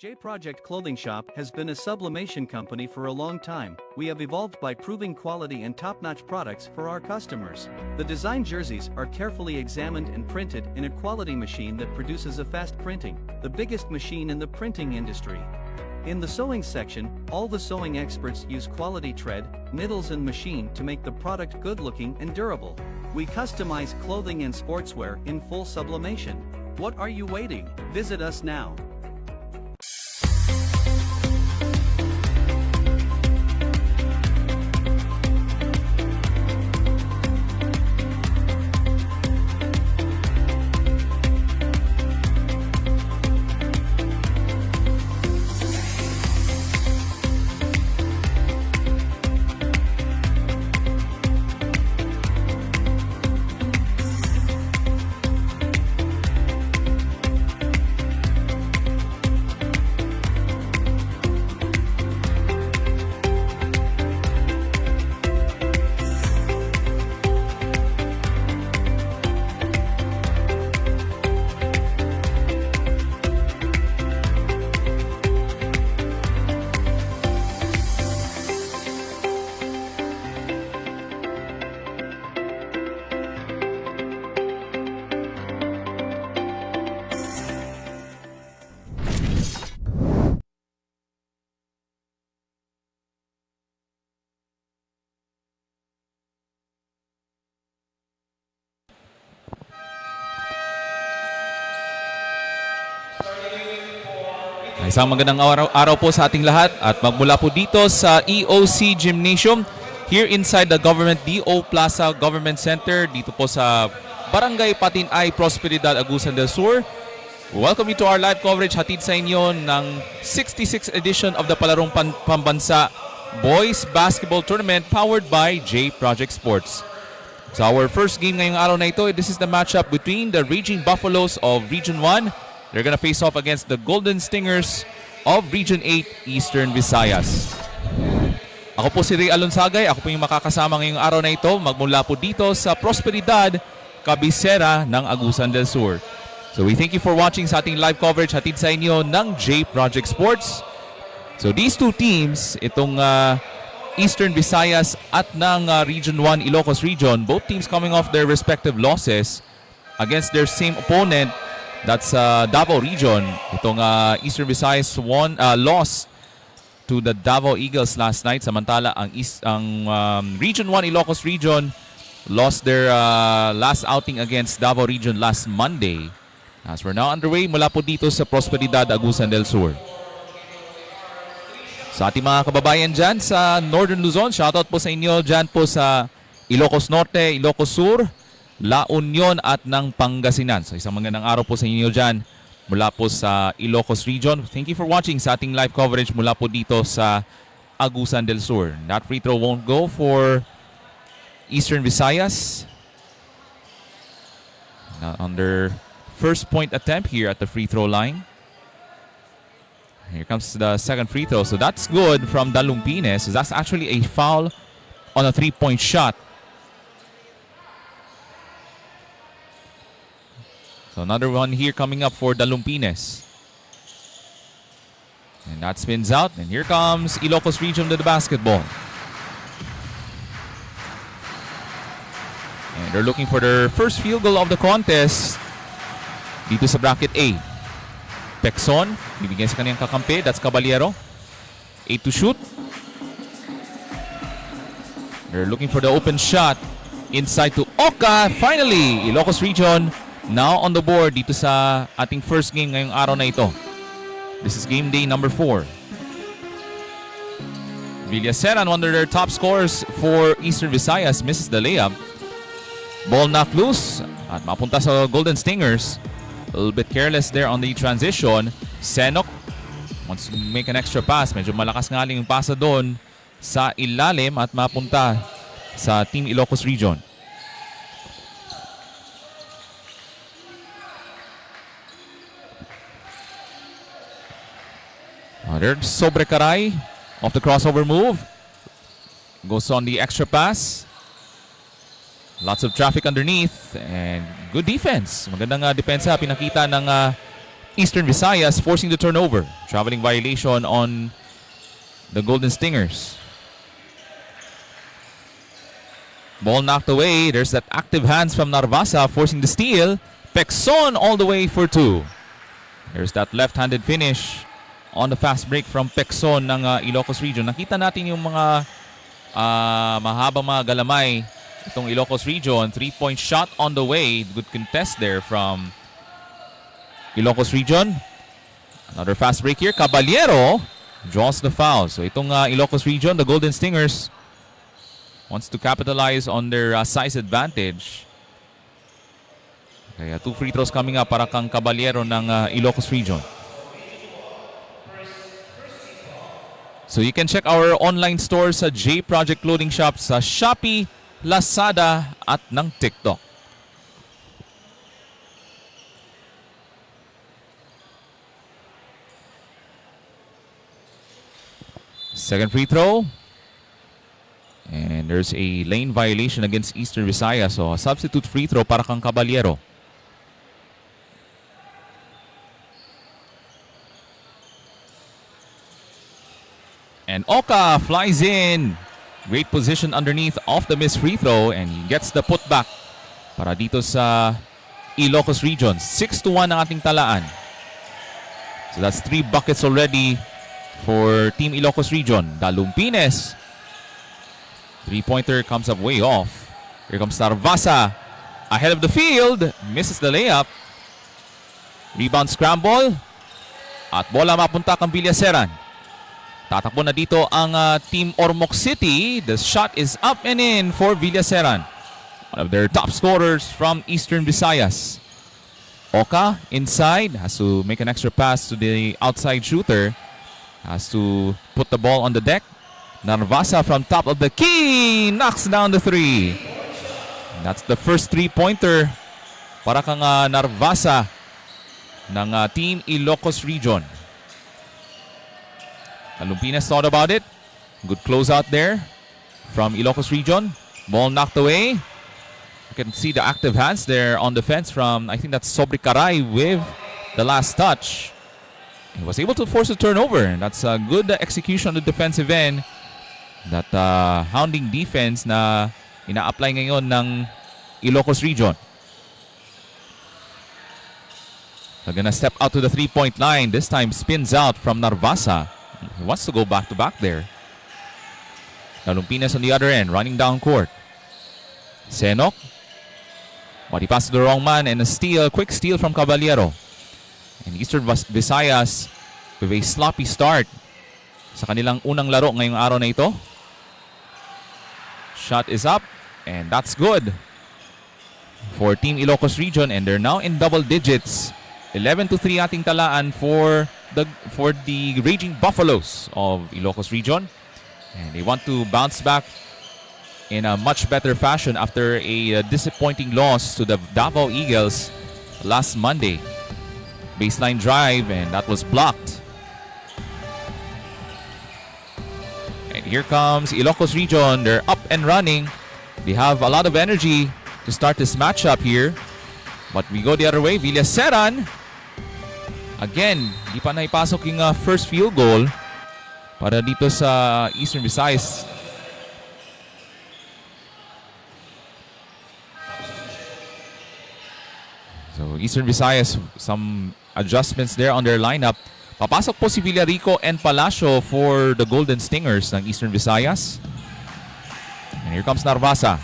J Project Clothing Shop has been a sublimation company for a long time. We have evolved by proving quality and top-notch products for our customers. The design jerseys are carefully examined and printed in a quality machine that produces a fast printing, the biggest machine in the printing industry. In the sewing section, all the sewing experts use quality thread, needles and machine to make the product good-looking and durable. We customize clothing and sportswear in full sublimation. What are you waiting? Visit us now. Isang magandang araw po sa ating lahat at magmula po dito sa EOC Gymnasium here inside the Government DO Plaza Government Center dito po sa Barangay Patinay, Prosperidad, Agusan del Sur. Welcome you to our live coverage hatid sa inyo ng 66th edition of the Palarong Pambansa Boys Basketball Tournament powered by J Project Sports. So our first game ngayong araw na ito, this is the matchup between the Raging Buffaloes of Region 1. They're gonna face off against the Golden Stingers of Region 8, Eastern Visayas. Ako po si Ray Alonsagay. Ako po yung makakasama ngayong araw na ito magmula po dito sa Prosperidad, kabisera ng Agusan del Sur. So we thank you for watching sa ating live coverage hatid sa inyo ng J Project Sports. So these two teams, itong Eastern Visayas at ng Region 1 Ilocos Region, both teams coming off their respective losses against their same opponent. That's Davao Region. Itong Eastern Visayas lost to the Davao Eagles last night. Samantala, ang Region 1 Ilocos Region lost their last outing against Davao Region last Monday. As we're now underway mula po dito sa Prosperidad, Agusan del Sur. Sa ating mga kababayan dyan sa Northern Luzon, shoutout po sa inyo dyan po sa Ilocos Norte, Ilocos Sur, La Union at ng Pangasinan. So isang magandang araw po sa inyo dyan mula po sa Ilocos Region. Thank you for watching sa ating live coverage mula po dito sa Agusan del Sur. That free throw won't go for Eastern Visayas. Now on their first point attempt here at the free throw line. Here comes the second free throw. So that's good from Dalumpines. That's actually a foul on a three-point shot. So another one here coming up for Dalumpines. And that spins out. And here comes Ilocos Region to the basketball. And they're looking for their first field goal of the contest dito sa bracket A. Pexon, bibigyan sa kaniyang kakampi. That's Caballero. 8 to shoot. They're looking for the open shot. Inside to Oka. Finally, Ilocos Region now on the board dito sa ating first game ngayong araw na ito. This is game day number 4. Villaseran, one of their top scorers for Eastern Visayas, misses the layup. Ball knocked loose at mapunta sa Golden Stingers. A little bit careless there on the transition. Senok wants to make an extra pass. Medyo malakas nga yung pasa doon sa ilalim at mapunta sa Team Ilocos Region. There's Sobrekaray off the crossover move. Goes on the extra pass. Lots of traffic underneath and good defense. Magandang depensa pinakita ng Eastern Visayas forcing the turnover. Traveling violation on the Golden Stingers. Ball knocked away. There's that active hands from Narvasa forcing the steal. Pecson all the way for 2. There's that left-handed finish on the fast break from Pecson ng Ilocos Region. Nakita natin yung mga mahabang mga galamay itong Ilocos Region. 3-point shot on the way. Good contest there from Ilocos Region. Another fast break here. Caballero draws the foul. So itong Ilocos Region, the Golden Stingers, wants to capitalize on their size advantage. Kaya 2 free throws coming up para kang Caballero ng Ilocos Region. So you can check our online store sa J Project Clothing Shop sa Shopee, Lazada at ng TikTok. Second free throw. And there's a lane violation against Eastern Visayas. So a substitute free throw para kang Caballero. And Oka flies in. Great position underneath off the missed free throw. And he gets the putback para dito sa Ilocos Region. 6-1 ang ating talaan. So that's 3 buckets already for Team Ilocos Region. Dalumpines. 3-pointer comes up way off. Here comes Narvasa. Ahead of the field. Misses the layup. Rebound scramble. At bola mapunta kang Villaseran. Tatakbo na dito ang Team Ormoc City. The shot is up and in for Villaseran. One of their top scorers from Eastern Visayas. Oka inside. Has to make an extra pass to the outside shooter. Has to put the ball on the deck. Narvasa from top of the key. Knocks down the 3. That's the first 3-pointer para kang Narvasa ng Team Ilocos Region. Lumpinas thought about it. Good closeout there from Ilocos Region. Ball knocked away. You can see the active hands there on defense from, I think that's Sobricaray with the last touch. He was able to force a turnover. And that's a good execution on the defensive end. That hounding defense na ina-apply ngayon ng Ilocos Region. They're gonna step out to the 3-point line. This time spins out from Narvasa. He wants to go back-to-back there. Lumpinas on the other end, running down court. Senok. But he passed to the wrong man and a steal, quick steal from Caballero. And Eastern Visayas with a sloppy start sa kanilang unang laro ngayong araw na ito. Shot is up and that's good for Team Ilocos Region and they're now in double digits. 11-3 ating talaan for the Raging Buffaloes of Ilocos Region. And they want to bounce back in a much better fashion after a disappointing loss to the Davao Eagles last Monday. Baseline drive and that was blocked. And here comes Ilocos Region. They're up and running. They have a lot of energy to start this matchup here. But we go the other way. Villaseran. Again, di pa naipasok yung first field goal para dito sa Eastern Visayas. So Eastern Visayas, some adjustments there on their lineup. Papasok po si Villarico and Palacio for the Golden Stingers ng Eastern Visayas. And here comes Narvasa,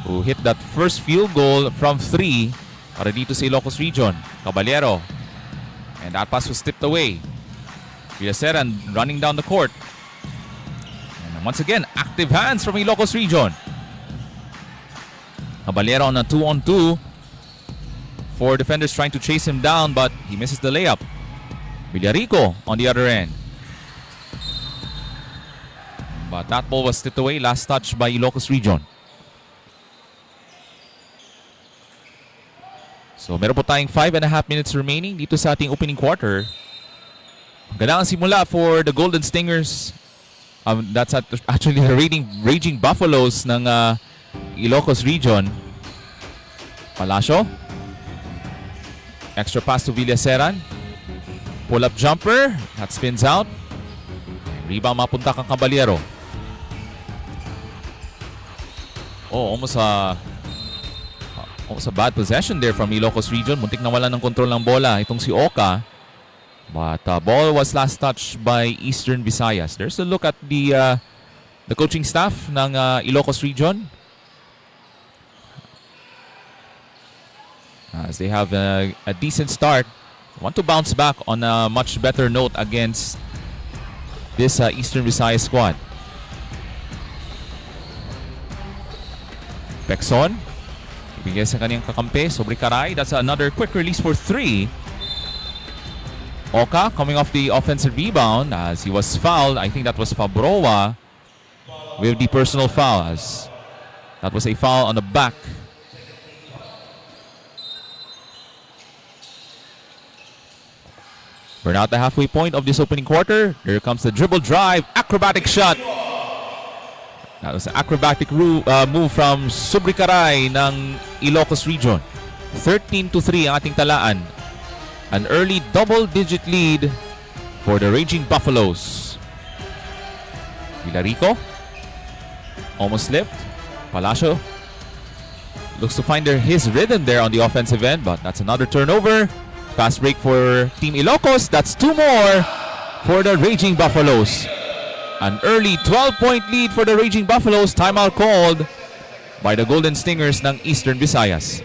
who hit that first field goal from 3 para dito sa Ilocos Region. Caballero. And that pass was tipped away. Villaseran running down the court. And once again, active hands from Ilocos Region. Caballero on a 2-on-2. 4 defenders trying to chase him down, but he misses the layup. Villarico on the other end. But that ball was tipped away. Last touch by Ilocos Region. So meron po tayong 5.5 minutes remaining dito sa ating opening quarter. Magandang simula for the Golden Stingers. That's actually the Raging Buffaloes ng Ilocos Region. Palacio. Extra pass to Villaseran. Pull-up jumper. That spins out. Rebound mapunta kang Caballero. Oh, almost a bad possession there from Ilocos Region. Muntik na wala ng control ng bola itong si Oka. But ball was last touched by Eastern Visayas. There's a look at the coaching staff ng Ilocos Region. As they have a decent start. Want to bounce back on a much better note against this Eastern Visayas squad. Pekson. Ibigay sa kanyang kakampi. Sobre Karay. That's another quick release for 3. Oka coming off the offensive rebound as he was fouled. I think that was Fabroa with the personal foul, as that was a foul on the back. We're now at the halfway point of this opening quarter. Here comes the dribble drive, acrobatic shot. That was an acrobatic move from Subrikaray ng Ilocos Region. 13-3 ang ating talaan. An early double-digit lead for the Raging Buffaloes. Villarico almost slipped. Palacio looks to find his rhythm there on the offensive end, but that's another turnover. Fast break for Team Ilocos. That's 2 more for the Raging Buffaloes. An early 12-point lead for the Raging Buffaloes. Timeout called by the Golden Stingers ng Eastern Visayas.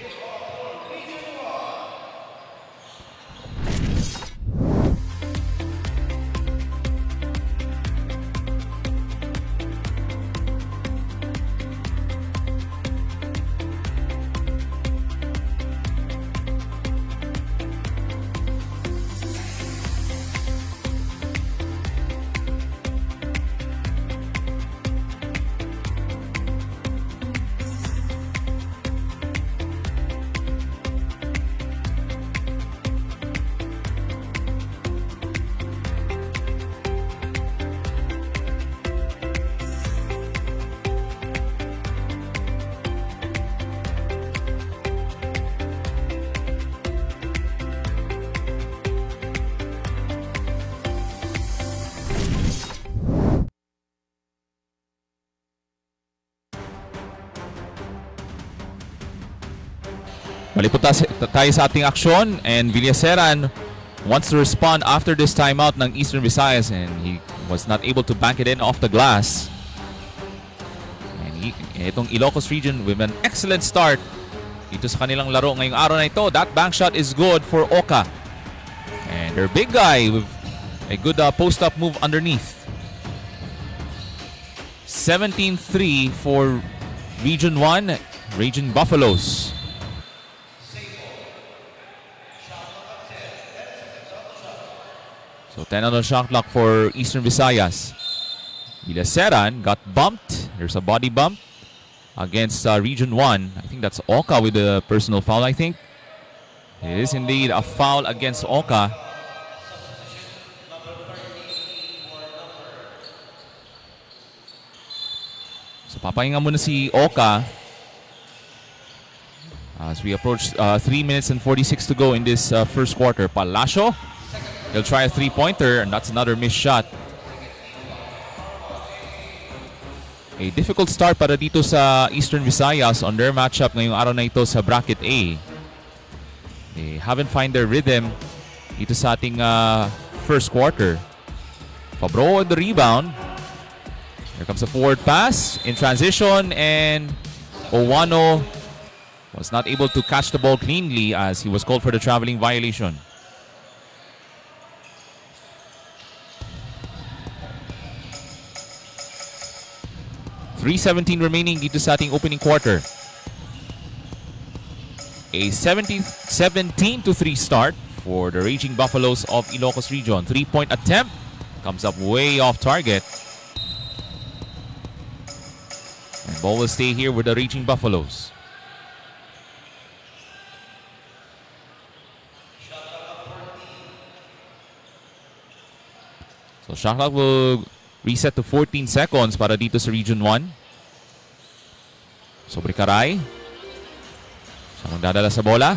Malipot tayo sa ating aksyon, and Villaseran wants to respond after this timeout ng Eastern Visayas, and he was not able to bank it in off the glass. And itong Ilocos Region with an excellent start dito sa kanilang laro ngayong araw na ito. That bank shot is good for Oka. And their big guy with a good post-up move underneath. 17-3 for Region 1, Raging Buffaloes. So 10 on the shot clock for Eastern Visayas. Villaseran got bumped. There's a body bump against Region 1. I think that's Oka with the personal foul, I think. It is indeed a foul against Oka. So papahinga muna si Oka as we approach 3 minutes and 46 to go in this first quarter. Palacio, he'll try a three-pointer, and that's another missed shot. A difficult start para dito sa Eastern Visayas on their matchup ngayong araw na ito sa Bracket A. They haven't found their rhythm dito sa ating first quarter. Fabro on the rebound. Here comes a forward pass in transition, and Owano was not able to catch the ball cleanly as he was called for the traveling violation. .3:17 remaining dito sa ating opening quarter. A 17-3 start for the Raging Buffaloes of Ilocos Region. 3-point attempt comes up way off target. And ball will stay here with the Raging Buffaloes. So shot clock will reset to 14 seconds para dito sa Region 1. Sobre Karay. Siya magdadala sa bola.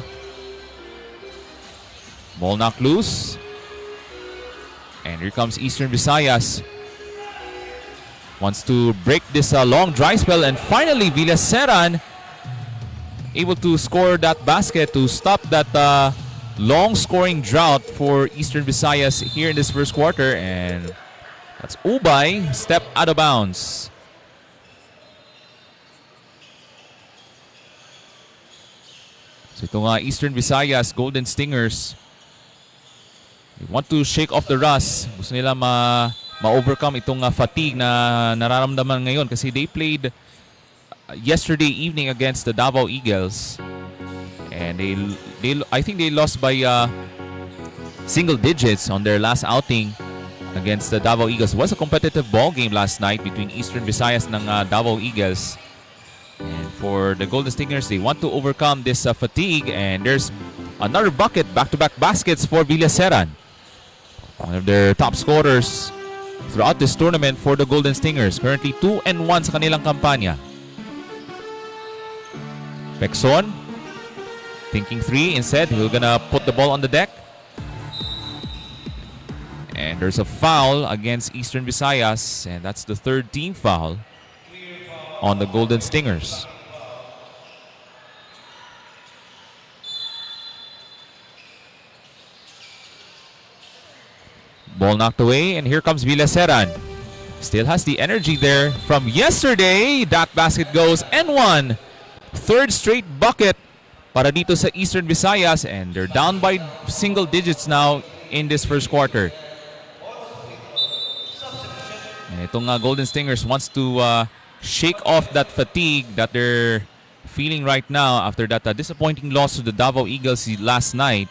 Ball knocked loose. And here comes Eastern Visayas. Wants to break this long dry spell, and finally Villaseran able to score that basket to stop that long scoring drought for Eastern Visayas here in this first quarter. And that's Ubay, step out of bounds. So itong Eastern Visayas Golden Stingers, they want to shake off the rust. Gusto nila ma-overcome itong fatigue na nararamdaman ngayon kasi they played yesterday evening against the Davao Eagles, and I think they lost by single digits on their last outing against the Davao Eagles. It was a competitive ball game last night between Eastern Visayas ng Davao Eagles. And for the Golden Stingers, they want to overcome this fatigue, and there's another bucket, back-to-back baskets for Villaseran, one of their top scorers throughout this tournament for the Golden Stingers. Currently 2-1 sa kanilang kampanya. Pexon thinking three instead. He's gonna put the ball on the deck. And there's a foul against Eastern Visayas, and that's the third team foul on the Golden Stingers. Ball knocked away, and here comes Villaseran. Still has the energy there from yesterday. That basket goes and one. Third straight bucket para dito sa Eastern Visayas, and they're down by single digits now in this first quarter. And itong Golden Stingers wants to shake off that fatigue that they're feeling right now after that disappointing loss to the Davao Eagles last night.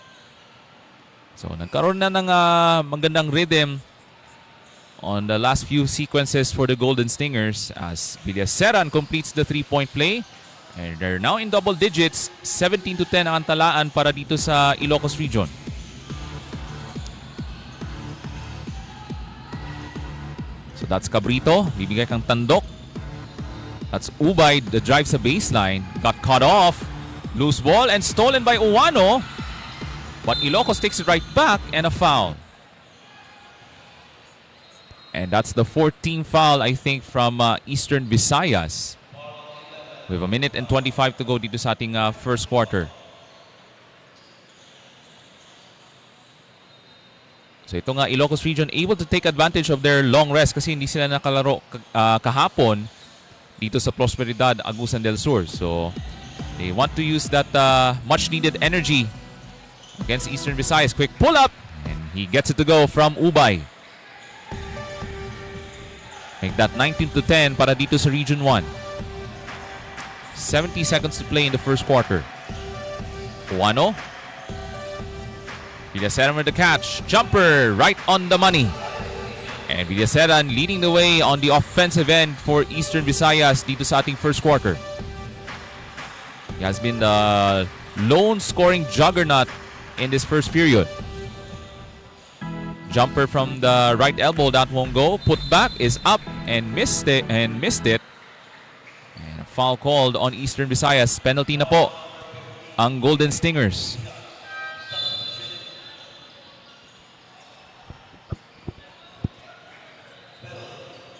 So nagkaroon na ng magandang rhythm on the last few sequences for the Golden Stingers as Villaseran completes the three-point play. And they're now in double digits. 17-10 ang talaan para dito sa Ilocos region. So that's Cabrito. Bibigay kang tandok. That's Ubay. The drive sa baseline. Got cut off. Loose ball and stolen by Uwano. But Ilocos takes it right back and a foul. And that's the 14th foul, I think, from Eastern Visayas. We have a minute and 25 to go dito sa ating first quarter. So itong Ilocos region able to take advantage of their long rest kasi hindi sila nakalaro kahapon dito sa Prosperidad, Agusan del Sur. So they want to use that much needed energy against Eastern Visayas. Quick pull up, and he gets it to go from Ubay. Make that 19-10 para dito sa Region 1. 70 seconds to play in the first quarter. Uwano. Villaseran with the catch. Jumper right on the money. And Villaseran leading the way on the offensive end for Eastern Visayas dito sa ating first quarter. He has been the lone scoring juggernaut in this first period. Jumper from the right elbow, that won't go. Put back is up and missed it. And a foul called on Eastern Visayas. Penalty na po ang Golden Stingers.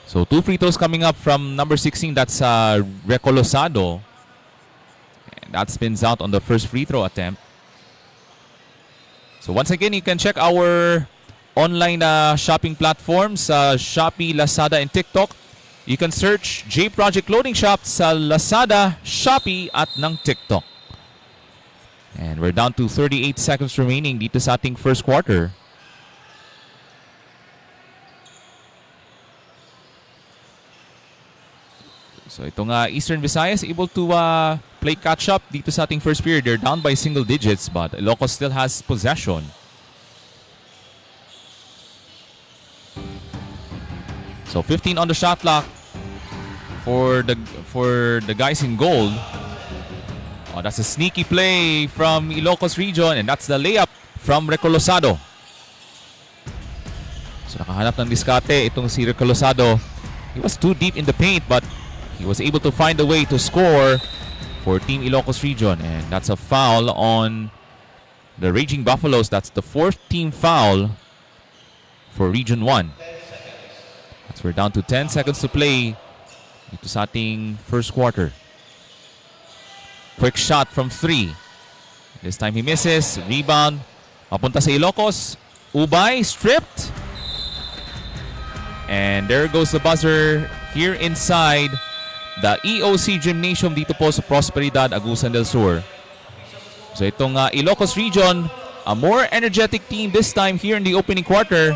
So 2 free throws coming up from number 16. That's Recolosado. And that spins out on the first free throw attempt. So once again, you can check our online shopping platforms, Shopee, Lazada, and TikTok. You can search J Project Clothing Shop sa Lazada, Shopee, at ng TikTok. And we're down to 38 seconds remaining dito sa ating first quarter. So itong Eastern Visayas able to play catch-up dito sa ating first period. They're down by single digits, but Ilocos still has possession. So 15 on the shot clock for the guys in gold. Oh, that's a sneaky play from Ilocos region, and that's the layup from Recolosado. So nakahanap ng diskarte itong si Recolosado. He was too deep in the paint, but he was able to find a way to score for Team Ilocos region, and that's a foul on the Raging Buffaloes. That's the 4th team foul for Region 1. As we're down to 10 seconds to play dito sa ating first quarter. Quick shot from 3. This time he misses. Rebound. Papunta sa Ilocos. Ubay stripped. And there goes the buzzer here inside the EOC Gymnasium dito po sa Prosperidad, Agusan del Sur. So itong Ilocos region, a more energetic team this time here in the opening quarter,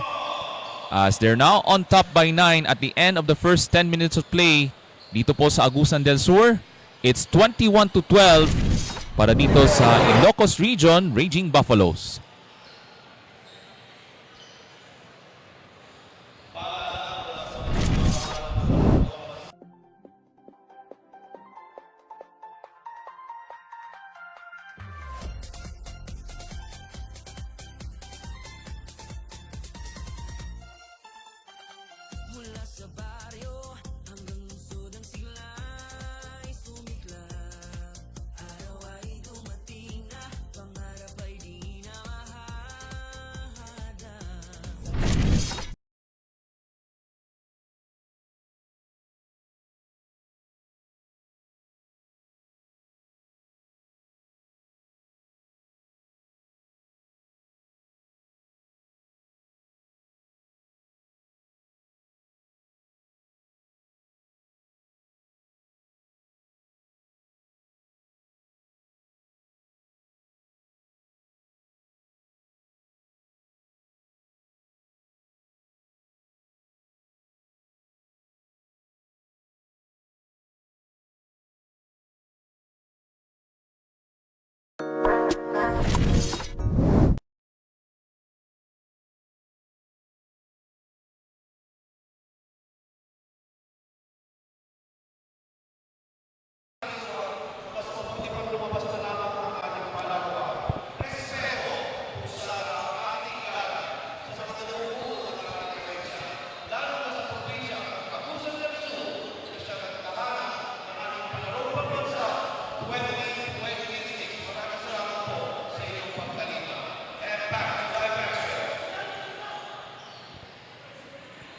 as they're now on top by 9 at the end of the first 10 minutes of play dito po sa Agusan del Sur. It's 21-12 para dito sa Ilocos region, Raging Buffaloes.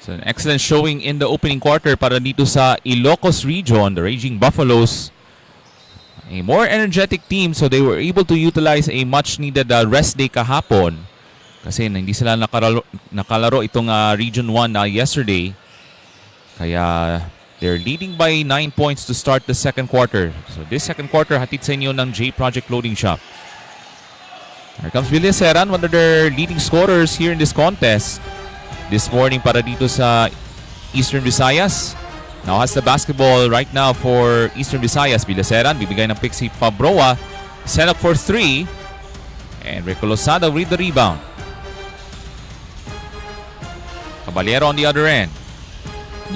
So an excellent showing in the opening quarter para dito sa Ilocos region, the Raging Buffaloes. A more energetic team, so they were able to utilize a much needed rest day kahapon. Kasi hindi sila nakalaro itong Region 1 yesterday. Kaya they're leading by 9 points to start the second quarter. So this second quarter, hatid sa inyo ng J Project Loading Shop. Here comes Villaseran, one of their leading scorers here in this contest this morning para dito sa Eastern Visayas. Now has the basketball right now for Eastern Visayas. Villaseran, bibigay ng pick si Fabroa. Set up for 3. And Rico Losada with the rebound. Caballero on the other end.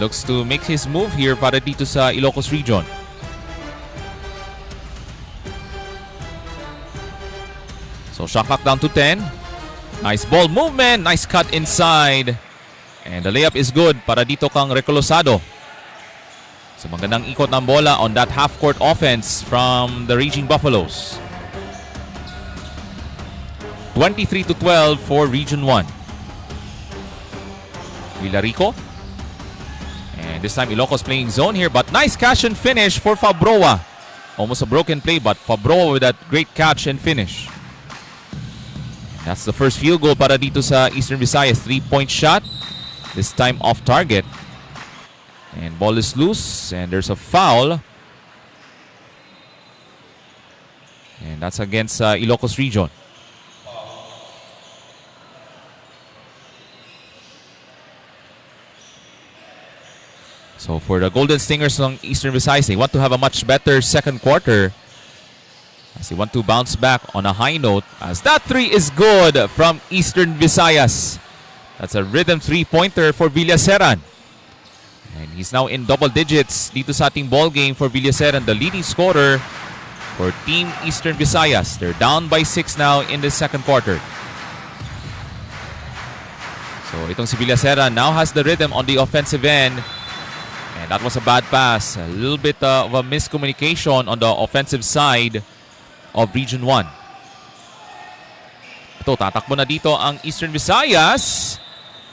Looks to make his move here para dito sa Ilocos region. So shot clock down to 10. Nice ball movement. Nice cut inside. And the layup is good para dito kang Recolosado. So magandang ikot ng bola on that half-court offense from the Raging Buffaloes. 23-12 for Region 1. Villarico. And this time Ilocos playing zone here, but nice catch and finish for Fabroa. Almost a broken play, but Fabroa with that great catch and finish. That's the first field goal para dito sa Eastern Visayas. 3-point shot. This time off target. And ball is loose. And there's a foul. And that's against Ilocos region. So for the Golden Stingers ng Eastern Visayas, they want to have a much better second quarter, as they want to bounce back on a high note, as that 3 is good from Eastern Visayas. That's a rhythm 3-pointer for Villaseran. And he's now in double digits dito sa ating ball game for Villaseran, the leading scorer for Team Eastern Visayas. They're down by 6 now in the second quarter. So itong si Villaseran now has the rhythm on the offensive end. And that was a bad pass. A little bit of a miscommunication on the offensive side of Region 1. Ito, tatakbo na dito ang Eastern Visayas.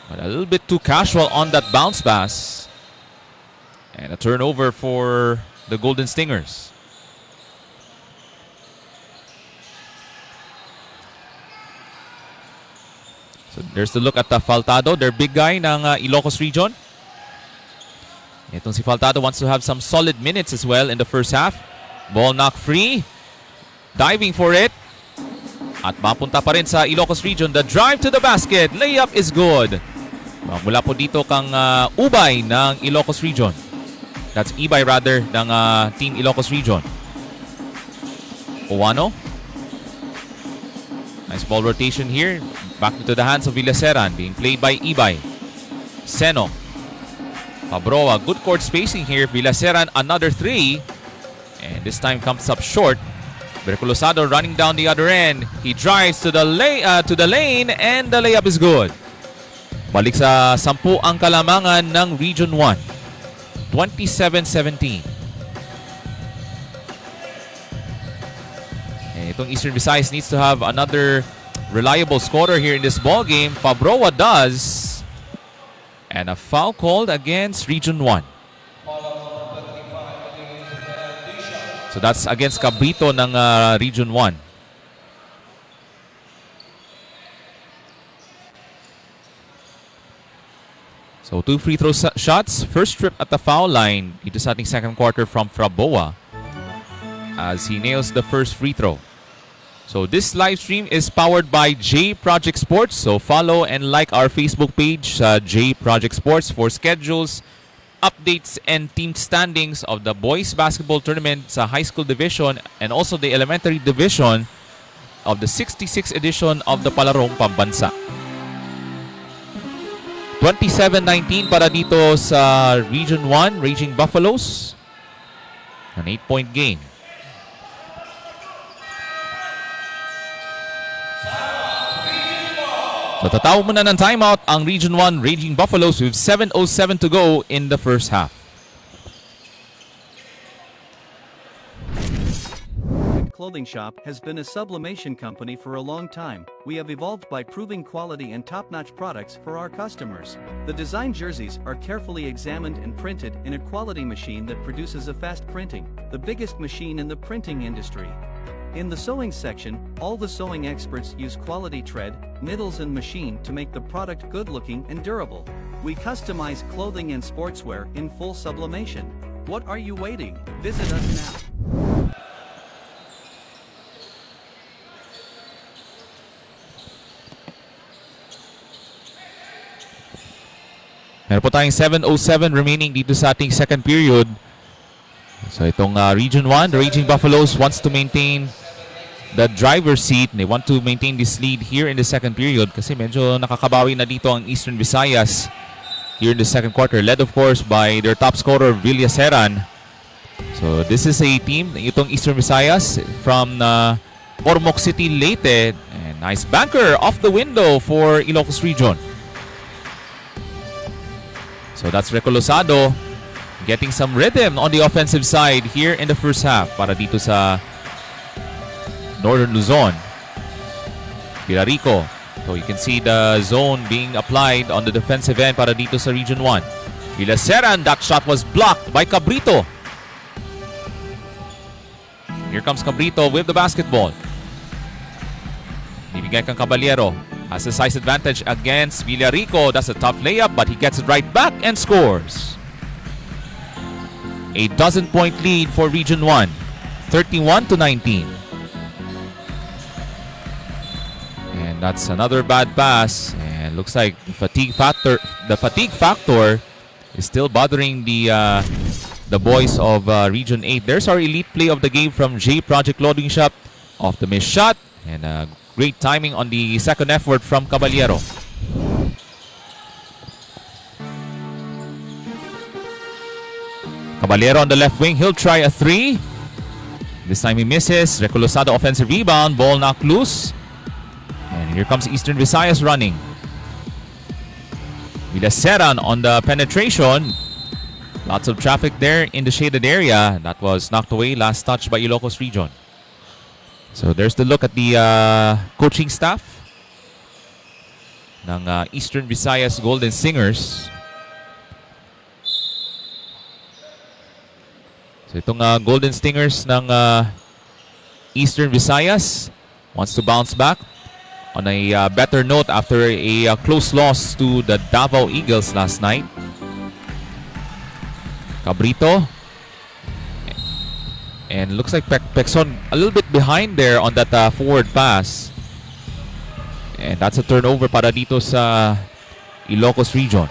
But a little bit too casual on that bounce pass. And a turnover for the Golden Stingers. So there's the look at the Faltado, their big guy ng Ilocos region. Itong si Faltado wants to have some solid minutes as well in the first half. Ball knock free. Diving for it. At mapunta pa rin sa Ilocos region. The drive to the basket. Layup is good. Mula po dito kang Ubay ng Ilocos region. That's Ibay rather ng Team Ilocos region. Owano. Nice ball rotation here. Back into the hands of Villaseran. Being played by Ibay. Seno. Pabroa. Good court spacing here. Villaseran another three. And this time comes up short. Bercolosado running down the other end. He drives to the lane and the layup is good. Balik sa 10 ang kalamangan ng Region 1. 27-17. Itong Eastern Visayas needs to have another reliable scorer here in this ball game. Pabroa does. And a foul called against Region 1. So that's against Cabrito ng Region 1. So 2 free throw shots. First trip at the foul line dito sa ating second quarter from Fraboa as he nails the first free throw. So this live stream is powered by J Project Sports. So follow and like our Facebook page, J Project Sports, for schedules, updates, and team standings of the boys basketball tournament sa high school division and also the elementary division of the 66th edition of the Palarong Pambansa. 27-19 para dito sa Region 1, Raging Buffaloes. An 8-point game. So tatawag muna ng timeout ang Region 1 Raging Buffaloes with 7:07 to go in the first half. Clothing Shop has been a sublimation company for a long time. We have evolved by proving quality and top-notch products for our customers. The design jerseys are carefully examined and printed in a quality machine that produces a fast printing, the biggest machine in the printing industry. In the sewing section, all the sewing experts use quality thread, needles and machine to make the product good-looking and durable. We customize clothing and sportswear in full sublimation. What are you waiting? Visit us now. Meron po tayong 7:07 remaining dito sa ating second period. So itong Region 1, the Raging Buffaloes wants to maintain the driver's seat. They want to maintain this lead here in the second period kasi medyo nakakabawi na dito ang Eastern Visayas here in the second quarter, led of course by their top scorer Villaseran. So this is a team, itong Eastern Visayas from Ormoc City, Leyte. And nice banker off the window for Ilocos region. So that's Recolosado getting some rhythm on the offensive side here in the first half para dito sa Northern Luzon. Pilarico. So you can see the zone being applied on the defensive end para dito sa Region 1. Villaseran, that shot was blocked by Cabrito. Here comes Cabrito with the basketball. Bibigay kang Caballero. Has a size advantage against Villarico. That's a tough layup, but he gets it right back and scores. A dozen-point lead for Region 1. 31-19. And that's another bad pass. And looks like the fatigue factor is still bothering the boys of Region 8. There's our elite play of the game from J Project Clothing Shop. Off the missed shot. And great timing on the second effort from Caballero. Caballero on the left wing. He'll try a three. This time he misses. Recolosado offensive rebound. Ball knocked loose. And here comes Eastern Visayas running. Villaseran on the penetration. Lots of traffic there in the shaded area. That was knocked away. Last touch by Ilocos region. So there's the look at the coaching staff. ng Eastern Visayas Golden Singers. So itong Golden Stingers ng Eastern Visayas wants to bounce back on a better note after a close loss to the Davao Eagles last night. Cabrito. And looks like Pexon a little bit behind there on that forward pass. And that's a turnover para dito sa Ilocos region.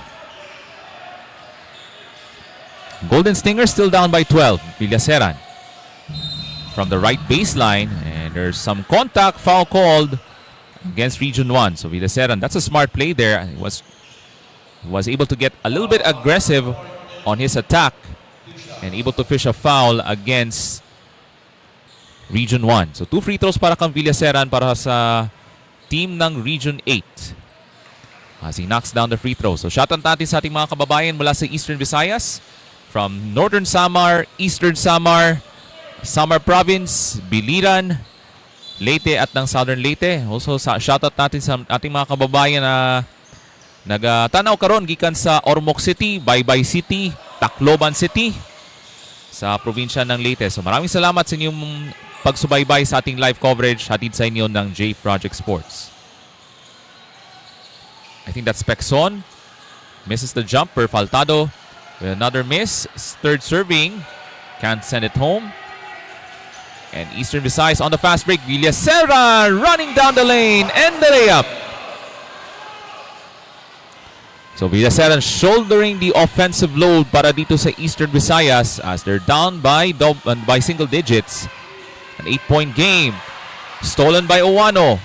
Golden Stingers still down by 12. Villaseran from the right baseline. And there's some contact foul called against Region 1. So Villaseran, that's a smart play there. He was able to get a little bit aggressive on his attack and able to fish a foul against Region 1. So 2 free throws para kang Villaseran para sa team ng Region 8. As he knocks down the free throws. So shoutout natin sa ating mga kababayan mula sa Eastern Visayas. From Northern Samar, Eastern Samar, Samar Province, Biliran, Leyte at ng Southern Leyte. Also shoutout natin sa ating mga kababayan na nagtanaw karon gikan sa Ormoc City, Baybay City, Tacloban City sa probinsya ng Leyte. So maraming salamat sa inyong pagsubaybay sa ating live coverage hatid sa inyo ng J Project Sports. I think that's Pexon. Misses the jumper. Faltado with another miss. Third serving. Can't send it home. And Eastern Visayas on the fast break. Villaseran running down the lane and the layup. So Villaseran shouldering the offensive load para dito sa Eastern Visayas as they're down by single digits. An 8-point game. Stolen by Owano.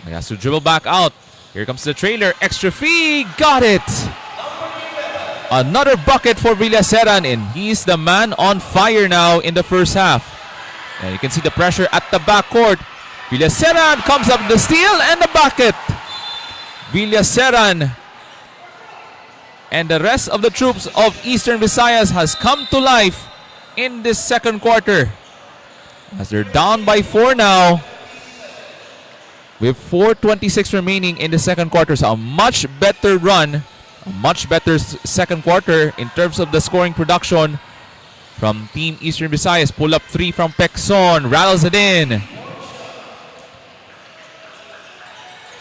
He has to dribble back out. Here comes the trailer. Extra fee. Got it. Another bucket for Villaseran, and he's the man on fire now in the first half. And you can see the pressure at the backcourt. Villaseran comes up with the steal and the bucket. Villaseran and the rest of the troops of Eastern Visayas has come to life in this second quarter. As they're down by 4 now. With 4:26 remaining in the second quarter. So a much better run. A much better second quarter in terms of the scoring production from Team Eastern Visayas. Pull up 3 from Pexon. Rattles it in.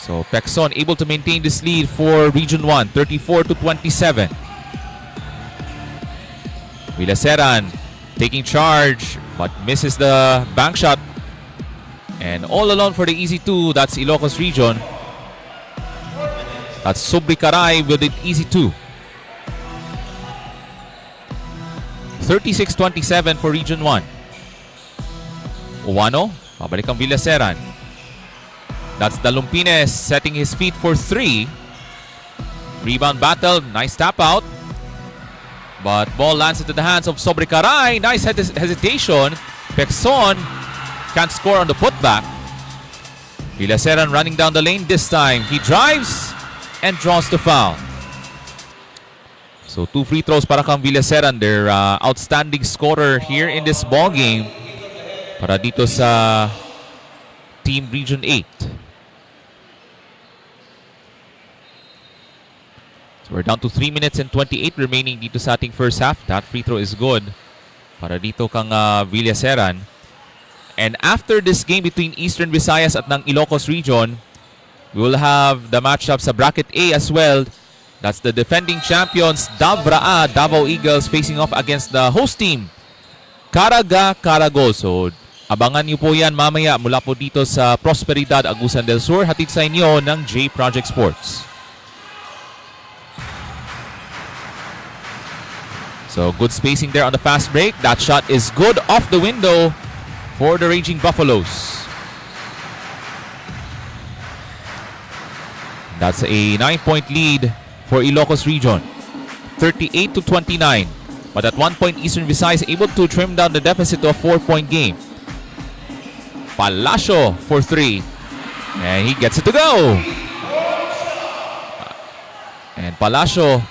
So Pexon able to maintain this lead for Region 1. 34-27. Villaseran taking charge but misses the bank shot. And all alone for the easy 2. That's Ilocos region. That's Sobrikaray with an easy 2. 36-27 for Region 1. Owano, pabalik ang Villaseran. That's Dalumpines setting his feet for 3. Rebound battle, nice tap out. But ball lands into the hands of Sobrikaray. Nice hesitation. Pexon can't score on the putback. Villaseran running down the lane this time. He drives and draws the foul. So 2 free throws para kang Villaseran. Their outstanding scorer here in this ball game para dito sa Team Region 8. So we're down to 3 minutes and 28 remaining dito sa ating first half. That free throw is good para dito kang Villaseran. And after this game between Eastern Visayas at ng Ilocos region, we will have the matchup sa Bracket A as well. That's the defending champions Davao Eagles facing off against the host team Caraga-Caragol. So abangan niyo po yan mamaya mula po dito sa Prosperidad, Agusan del Sur. Hatid sa inyo ng J Project Sports. So good spacing there on the fast break. That shot is good off the window for the Raging Buffaloes. That's a 9-point lead for Ilocos region. 38-29. But at one point, Eastern Visayas able to trim down the deficit to a 4-point game. Palacio for 3. And he gets it to go. And Palacio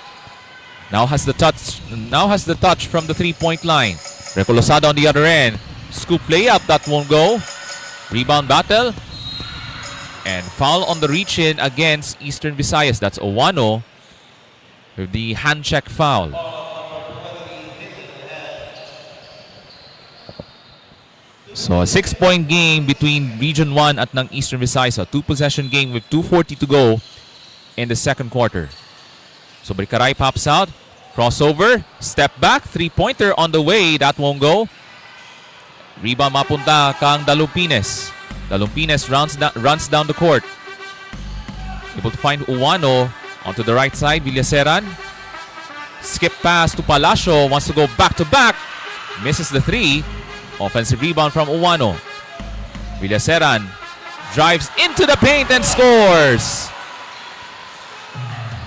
now has the touch from the 3-point line. Recolosado on the other end. Scoop layup, that won't go. Rebound battle. And foul on the reach-in against Eastern Visayas. That's Owano with the hand check foul. So a 6-point game between Region 1 at ng Eastern Visayas. A 2-possession game with 2:40 to go in the second quarter. So Brikaray pops out. Crossover. Step back. 3-pointer on the way. That won't go. Rebound mapunta kang Dalumpines. Dalumpines runs down the court. Able to find Uwano onto the right side. Villaseran. Skip pass to Palacio. Wants to go back to back. Misses the three. Offensive rebound from Uwano. Villaseran drives into the paint and scores.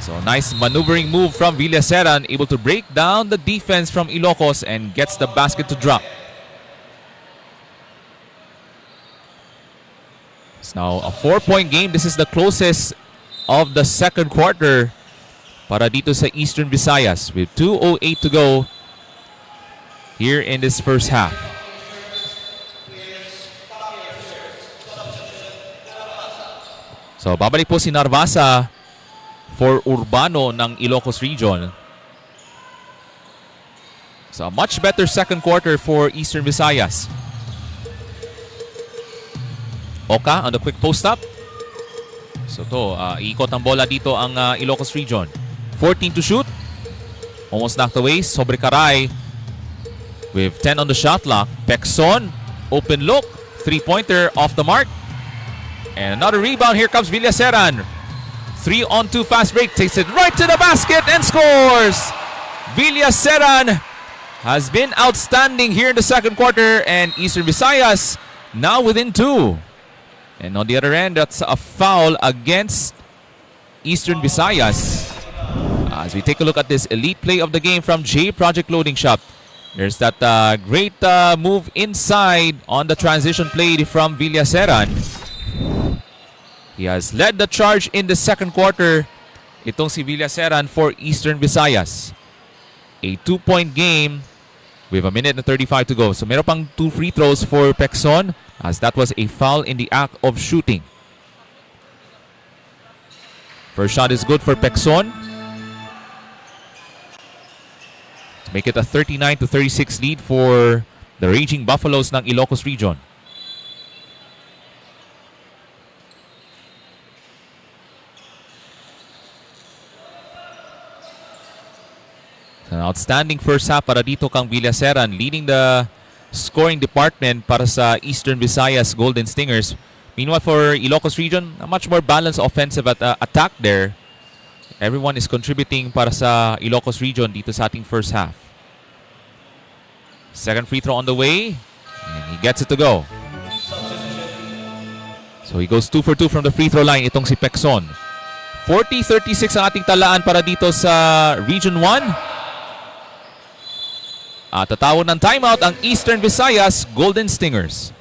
So nice maneuvering move from Villaseran. Able to break down the defense from Ilocos and gets the basket to drop. It's now a 4-point game. This is the closest of the second quarter para dito sa Eastern Visayas with 2:08 to go here in this first half. So babalik po si Narvasa for Urbano ng Ilocos Region. So a much better second quarter for Eastern Visayas. Oka on the quick post-up. So to, iikot ang bola dito ang Ilocos Region. 14 to shoot. Almost knocked away. Sobrekaray with 10 on the shot clock. Pekson, open look. 3-pointer off the mark. And another rebound. Here comes Villaseran. 3-on-2 fast break. Takes it right to the basket and scores. Villaseran has been outstanding here in the second quarter. And Eastern Visayas now within 2. And on the other end, that's a foul against Eastern Visayas. As we take a look at this elite play of the game from J Project Loading Shop. There's that great move inside on the transition play from Villaseran. He has led the charge in the second quarter. Itong si Villaseran for Eastern Visayas. A 2-point game with 1:35 to go. So meron pang 2 free throws for Pekson, as that was a foul in the act of shooting. First shot is good for Pekson to make it a 39-36 lead for the Raging Buffaloes ng Ilocos Region. An outstanding first half para dito kang Villaseran, leading the scoring department para sa Eastern Visayas Golden Stingers. Meanwhile, for Ilocos Region, a much more balanced offensive attack there. Everyone is contributing para sa Ilocos Region dito sa ating first half. Second free throw on the way, and he gets it to go. So he goes 2 for 2 from the free throw line, itong si Pekson. 40-36 ang ating talaan para dito sa Region 1. At tatawag ng timeout ang Eastern Visayas Golden Stingers.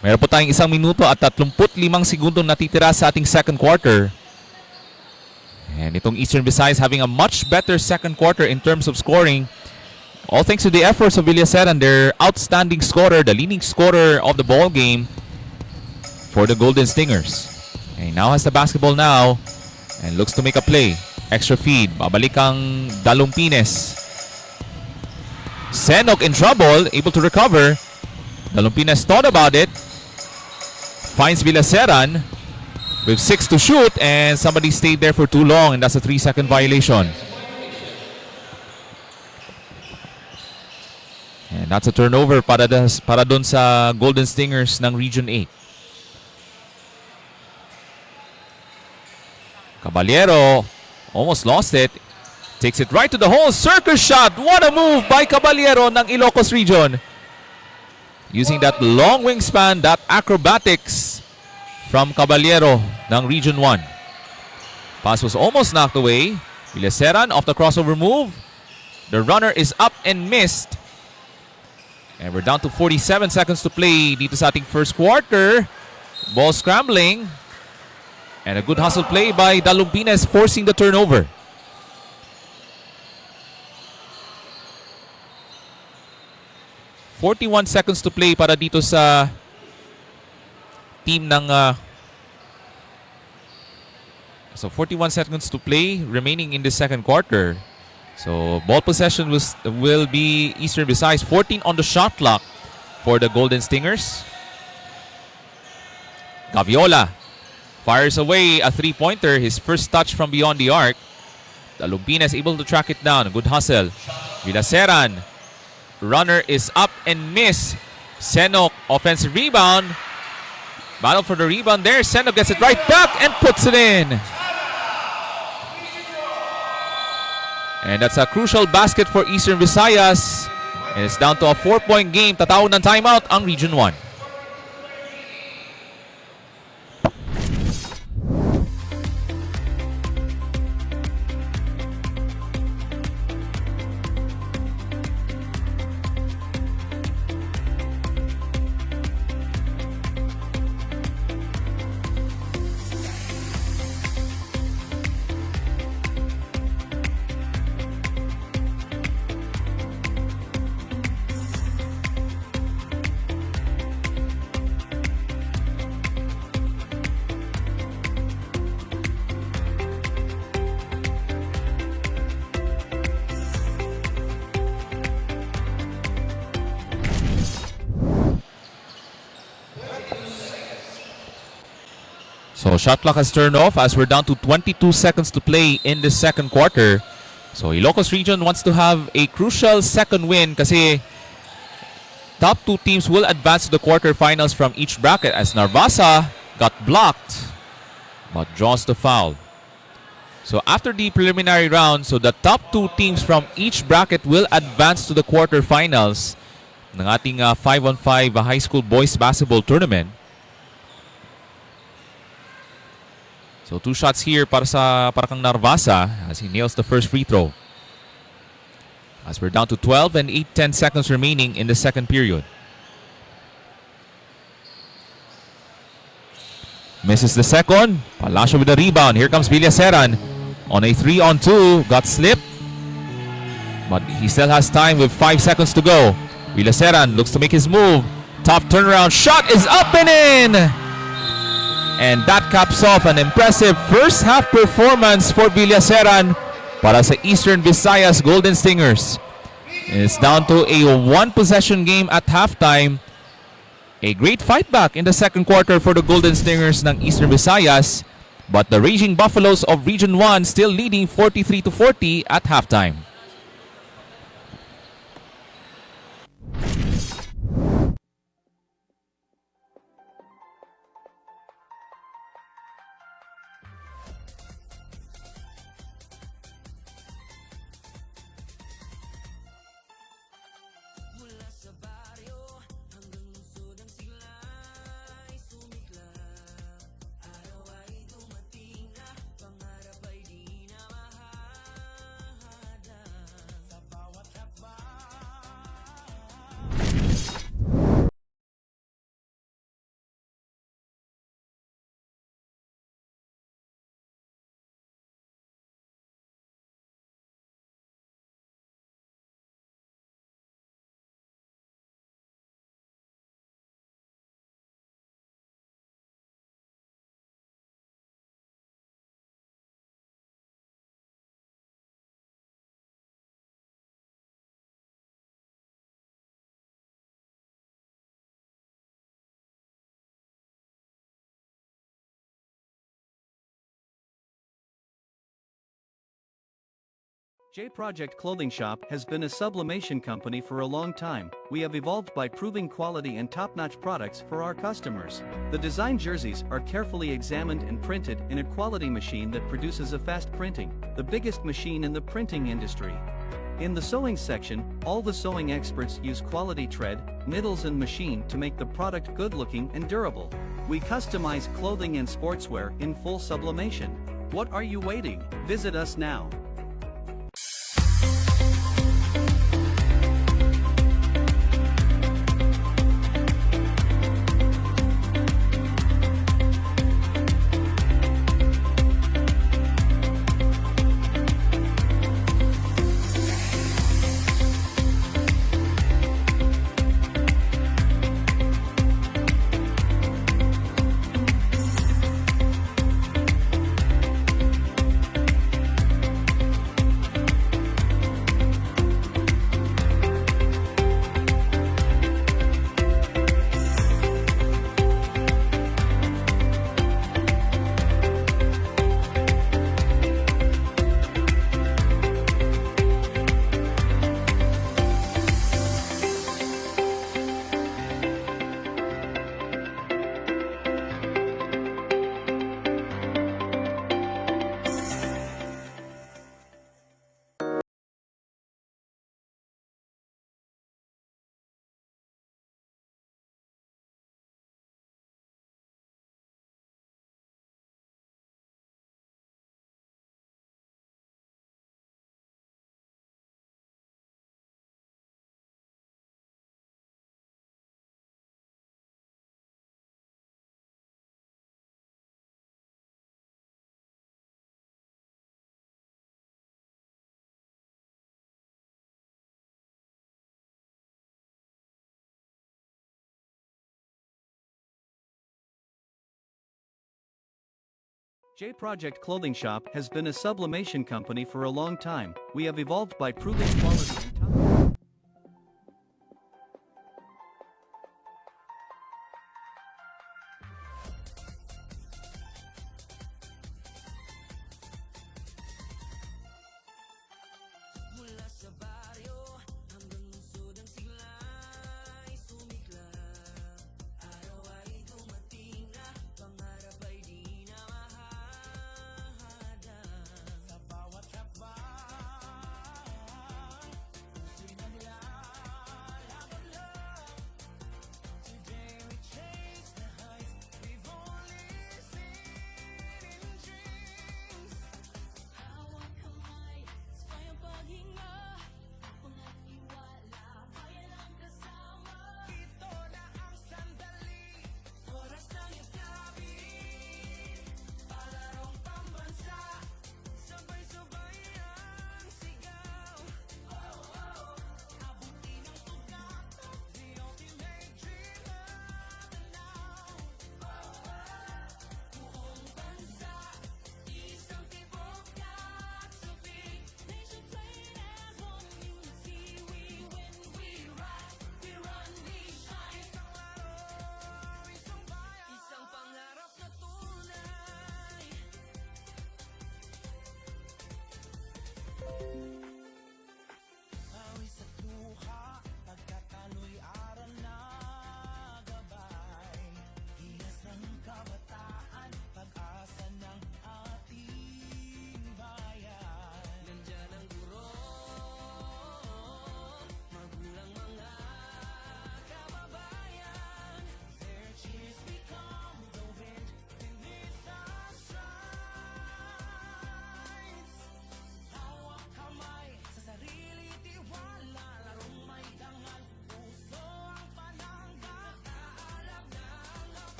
Meron po tayong 1 minuto at 35 segundong natitira sa ating second quarter. And itong Eastern Visayas having a much better second quarter in terms of scoring. All thanks to the efforts of Villaseran, their outstanding scorer, the leading scorer of the ball game for the Golden Stingers. And he now has the basketball now and looks to make a play. Extra feed. Babalik ang Dalumpines. Senok in trouble, able to recover. Dalumpines thought about it. Finds Villaseran with 6 to shoot, and somebody stayed there for too long, and that's a 3-second violation. And that's a turnover para dun sa Golden Stingers ng Region 8. Caballero almost lost it. Takes it right to the hole. Circus shot. What a move by Caballero ng Ilocos Region. Using that long wingspan, that acrobatics from Caballero ng Region 1. Pass was almost knocked away. Villaseran off the crossover move. The runner is up and missed. And we're down to 47 seconds to play dito sa ating first quarter. Ball scrambling. And a good hustle play by Dalumpines forcing the turnover. "41 seconds to play para dito sa team ng... so 41 seconds to play remaining in the second quarter. So ball possession will be Eastern Visayas. 14 on the shot clock for the Golden Stingers. Gaviola fires away a three-pointer. His first touch from beyond the arc. Dalumpines able to track it down. Good hustle. Villaseran. Runner is up and miss. Senok offensive rebound. Battle for the rebound there. Senok gets it right back and puts it in. And that's a crucial basket for Eastern Visayas. And it's down to a 4-point game. Tatawag ng timeout ang Region 1. So shot clock has turned off as we're down to 22 seconds to play in the second quarter. So Ilocos Region wants to have a crucial second win kasi top two teams will advance to the quarterfinals from each bracket as Narvasa got blocked but draws the foul. So after the preliminary round, so the top two teams from each bracket will advance to the quarterfinals ng ating 5-on-5 high school boys basketball tournament. So 2 shots here para kang Narvasa as he nails the first free throw. As we're down to 12 and 8-10 seconds remaining in the second period. Misses the second. Palacio with the rebound. Here comes Villaseran on a 3-on-2. Got slipped. But he still has time with 5 seconds to go. Villaseran looks to make his move. Top turnaround shot is up and in! And that caps off an impressive first half performance for Villaseran para sa Eastern Visayas Golden Stingers. It's down to a 1-possession game at halftime. A great fight back in the second quarter for the Golden Stingers ng Eastern Visayas. But the Raging Buffaloes of Region 1 still leading 43-40 at halftime. J Project Clothing Shop has been a sublimation company for a long time. We have evolved by proving quality and top-notch products for our customers. The design jerseys are carefully examined and printed in a quality machine that produces a fast printing, the biggest machine in the printing industry. In the sewing section, all the sewing experts use quality thread, needles and machine to make the product good-looking and durable. We customize clothing and sportswear in full sublimation. What are you waiting? Visit us now. J Project Clothing Shop has been a sublimation company for a long time. We have evolved by proving quality and top. Mula sa baryo hanggang lungsod ang siglay sumiklab. Araw ay dumating na, pangarap ay di na mahahadang. Sa bawat hakbang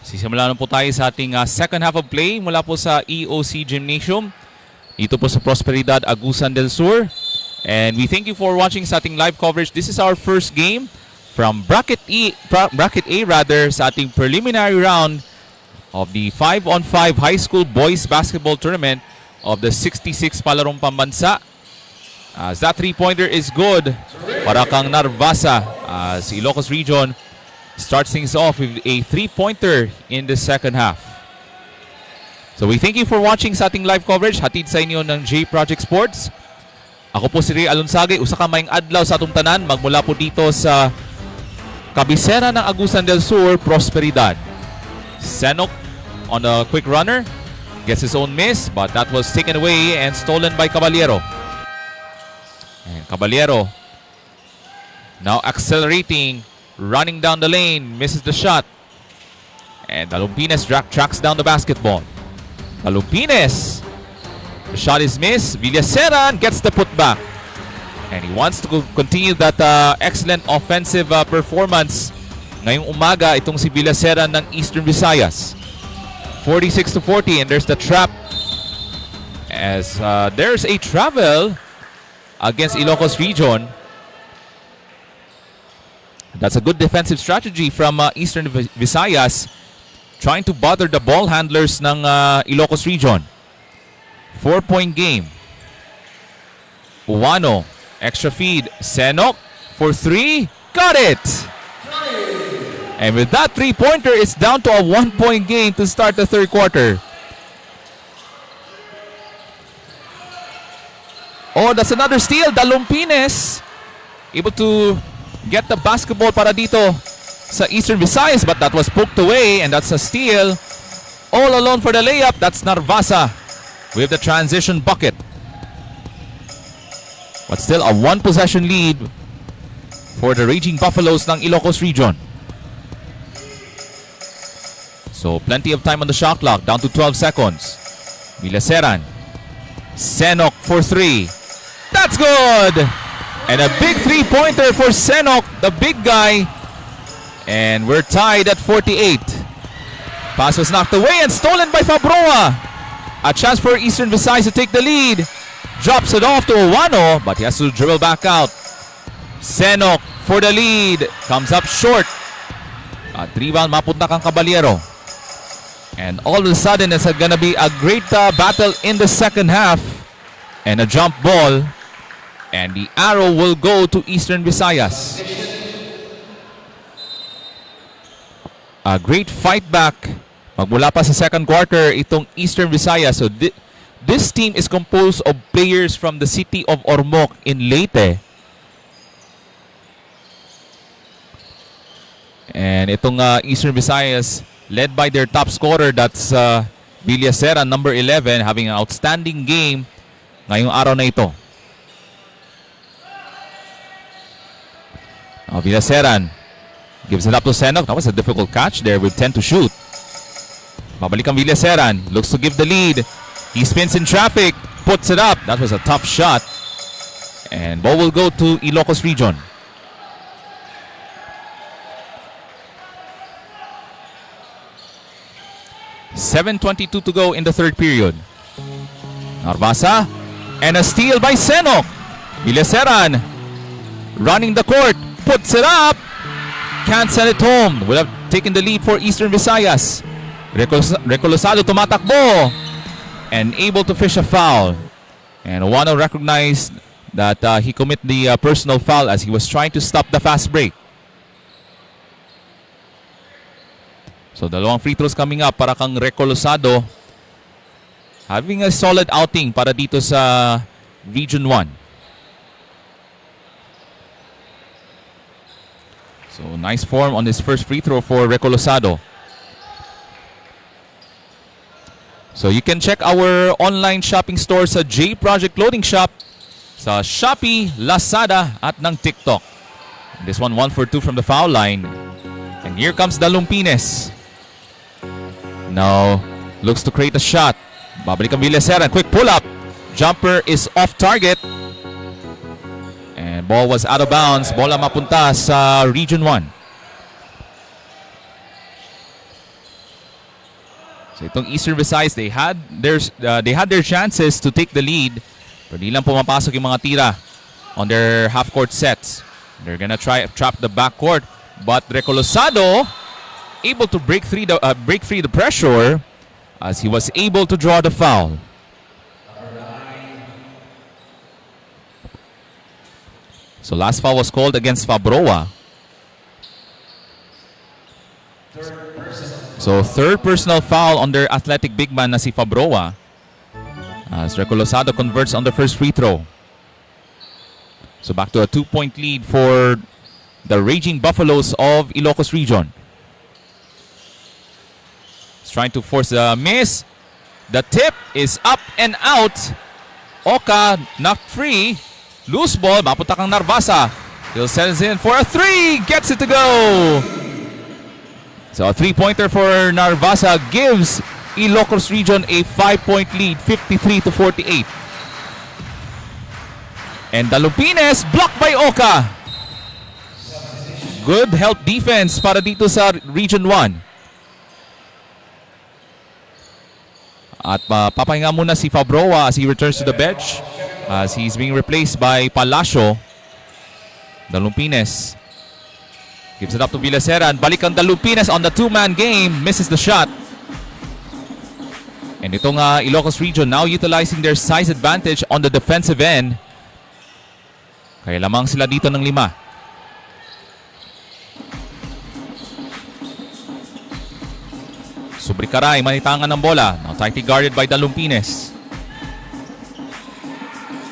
Sisimula na po tayo sa ating second half of play mula po sa EOC Gymnasium. Dito po sa Prosperidad, Agusan del Sur. And we thank you for watching sa ating live coverage. This is our first game from Bracket A rather, sa ating preliminary round of the 5-on-5 high school boys basketball tournament of the 66 Palarong Pambansa. As that three-pointer is good para kang Narvasa, as Ilocos Region starts things off with a three-pointer in the second half. So we thank you for watching sa ating live coverage. Hatid sa inyo ng J Project Sports. Ako po si Ray Alonsage. Usa ka maayong adlaw sa atong tanan. Magmula po dito sa kabisera ng Agusan del Sur, Prosperidad. Senok on a quick runner. Gets his own miss, but that was taken away and stolen by Caballero. And Caballero now accelerating, running down the lane, misses the shot. And Dalumpines tracks down the basketball. Dalumpines, the shot is missed. Villaseran gets the putback. And he wants to continue that excellent offensive performance ngayong umaga itong si Villaseran ng Eastern Visayas. 46-40, and there's the trap. As there's a travel against Ilocos Region. That's a good defensive strategy from Eastern Visayas, trying to bother the ball handlers ng Ilocos Region. 4-point game. Uwano, extra feed. Senok for three. Got it! And with that three-pointer, it's down to a 1-point game to start the third quarter. Oh, that's another steal. Dalumpines able to get the basketball para dito sa Eastern Visayas, but that was poked away, and that's a steal. All alone for the layup. That's Narvasa with the transition bucket. But still a one-possession lead for the Raging Buffaloes ng Ilocos Region. So plenty of time on the shot clock, down to 12 seconds. Villaseran. Senok for three. That's good! And a big three-pointer for Senok, the big guy. And we're tied at 48. Pass was knocked away and stolen by Fabroa. A chance for Eastern Visayas to take the lead. Drops it off to Uwano, but he has to dribble back out. Senok for the lead. Comes up short. At rebound, mapunta kang Caballero. And all of a sudden, it's going to be a great battle in the second half. And a jump ball. And the arrow will go to Eastern Visayas. A great fight back. Magmula pa sa second quarter itong Eastern Visayas. So this team is composed of players from the city of Ormoc in Leyte. And itong Eastern Visayas led by their top scorer, that's Villaseran, number 11, having an outstanding game ngayong araw na ito. Villaseran gives it up to Senok. That was a difficult catch there with 10 to shoot. Babalik ang Villaseran. Looks to give the lead. He spins in traffic. Puts it up. That was a tough shot. And ball will go to Ilocos Region. .7:22 to go in the third period. Narvasa. And a steal by Senok. Villaseran running the court. Puts it up. Can't send it home. Would have taken the lead for Eastern Visayas. Recolosado tumatakbo. And able to fish a foul. And Uwano recognized that he committed the personal foul as he was trying to stop the fast break. So dalawang free throws coming up para kang Recolosado. Having a solid outing para dito sa Region 1. So nice form on this first free throw for Recolosado. So you can check our online shopping store sa J Project Clothing Shop, sa Shopee, Lazada at ng TikTok. This one 1 for 2 from the foul line. And here comes Dalumpines. Now looks to create a shot. Babalik ang Villaseran. Quick pull up. Jumper is off target. And ball was out of bounds. Bola mapunta sa Region 1. So itong Eastern Visayas, they had their chances to take the lead. Pero di lang pumapasok yung mga tira on their half-court sets. They're gonna try trap the backcourt, but Recolosado able to break free the pressure as he was able to draw the foul. So last foul was called against Fabroa. So third personal foul on their athletic big man na si Fabroa as Recolosado converts on the first free throw. So back to a 2-point lead for the Raging Buffaloes of Ilocos Region. He's trying to force a miss. The tip is up and out. Oka knocked free. Loose ball. Mapunta kang Narvasa. He'll send in for a three. Gets it to go. So a three-pointer for Narvasa gives Ilocos Region a 5-point lead, 53-48. And Dalupines blocked by Oka. Good help defense para dito sa Region 1. At papahinga muna si Fabroa as he returns to the bench as he's being replaced by Palacio. Dalupines gives it up to Villaseran. Balik ang Dalupines on the two-man game. Misses the shot. And itong Ilocos Region now utilizing their size advantage on the defensive end. Kaya lamang sila dito ng 5. Subrikaray, manitangan ng bola. Now tightly guarded by Dalupines.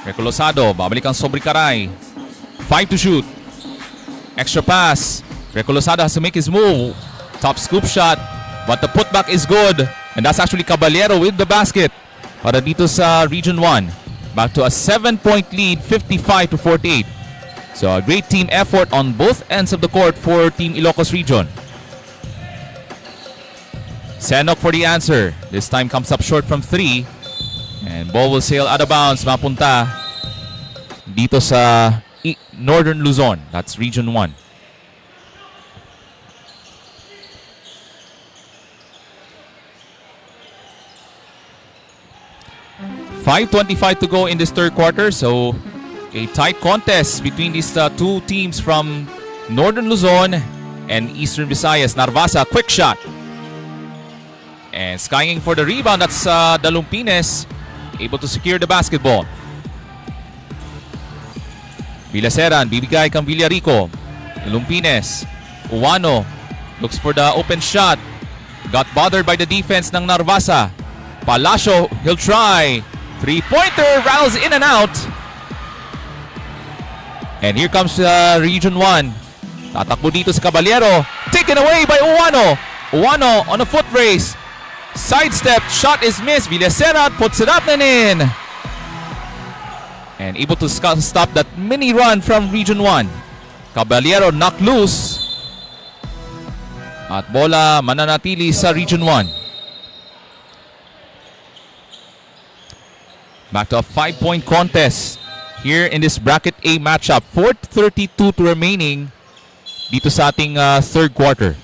Recolosado, babalik ang Subrikaray. 5 to shoot. Extra pass. Recolosado has to make his move. Top scoop shot. But the putback is good. And that's actually Caballero with the basket para dito sa Region 1. Back to a 7-point lead, 55-48. So a great team effort on both ends of the court for Team Ilocos Region. Senok for the answer. This time comes up short from 3. And ball will sail out of bounds. Mapunta dito sa Northern Luzon. That's Region 1. .5:25 to go in this third quarter. So a tight contest between these two teams from Northern Luzon and Eastern Visayas. Narvasa, quick shot. And skying for the rebound, that's Dalupines, able to secure the basketball. Villaseran, bibigay kang Villarico. Dalupines, Uwano, looks for the open shot. Got bothered by the defense ng Narvasa. Palacio, he'll try. Three-pointer, rattles in and out. And here comes Region 1. Tatakbo dito sa Caballero. Taken away by Uwano. Uwano on a foot race. Sidestep, shot is missed. Villaseran puts it up and in. And able to stop that mini run from Region 1. Caballero knocked loose. At bola mananatili sa Region 1. Back to a 5-point contest here in this Bracket A matchup. 4:32 to remaining dito sa ating third quarter.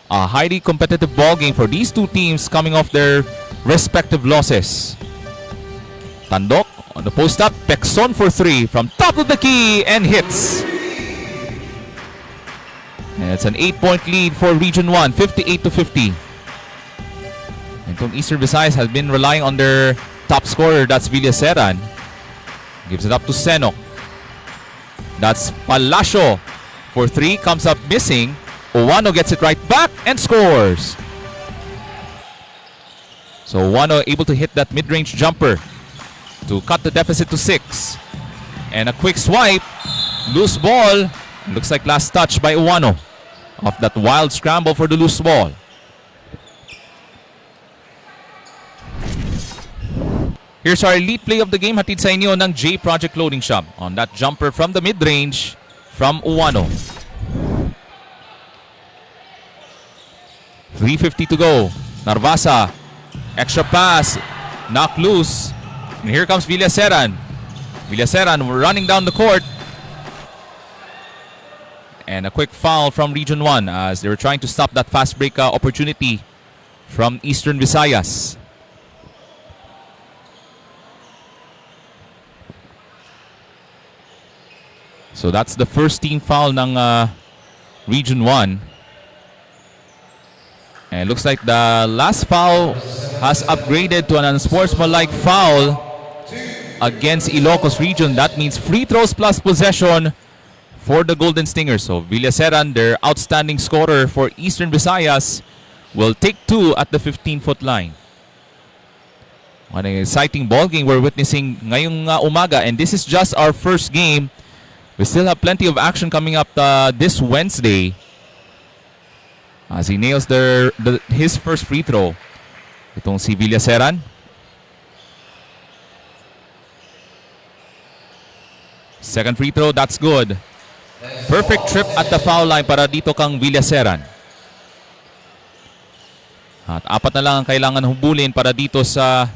A highly competitive ball game for these two teams coming off their respective losses. Tandok on the post-up. Pexon for 3 from top of the key and hits. And it's an 8-point lead for Region 1, 58-50. And itong Eastern Visayas has been relying on their top scorer, that's Villaseran. Gives it up to Senok. That's Palacio for 3, comes up missing. Uwano gets it right back and scores. So Uwano able to hit that mid-range jumper to cut the deficit to 6. And a quick swipe. Loose ball. Looks like last touch by Uwano of that wild scramble for the loose ball. Here's our elite play of the game, hatid sa inyo ng J Project Clothing Shop on that jumper from the mid-range from Uwano. 3:50 to go. Narvasa, extra pass, knocked loose. And here comes Villaseran. Villaseran running down the court. And a quick foul from Region 1 as they were trying to stop that fast break opportunity from Eastern Visayas. So that's the first team foul ng Region 1. And it looks like the last foul has upgraded to an unsportsmanlike foul against Ilocos Region. That means free throws plus possession for the Golden Stingers. So Villaseran, their outstanding scorer for Eastern Visayas, will take 2 at the 15-foot line. What an exciting ball game we're witnessing ngayong umaga. And this is just our first game. We still have plenty of action coming up this Wednesday. As he nails his first free throw. Itong si Villaseran. Second free throw, that's good. Perfect trip at the foul line para dito kang Villaseran. At 4 na lang ang kailangan hubulin para dito sa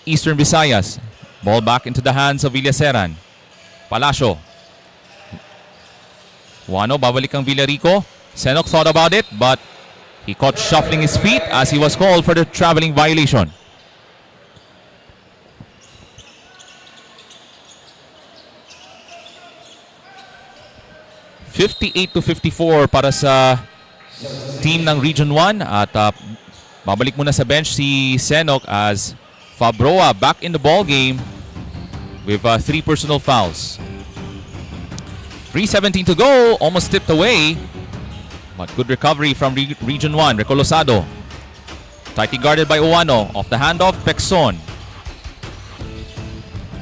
Eastern Visayas. Ball back into the hands of Villaseran. Palacio. Wano, babalik ang Villarico. Senok thought about it, but he caught shuffling his feet as he was called for the traveling violation. (58-54) para sa team ng Region 1. At babalik muna sa bench si Senok as Fabroa back in the ball game with 3 personal fouls. 3:17 to go, almost tipped away. But good recovery from Region 1. Recolosado. Tightly guarded by Uwano. Off the handoff, Pexon.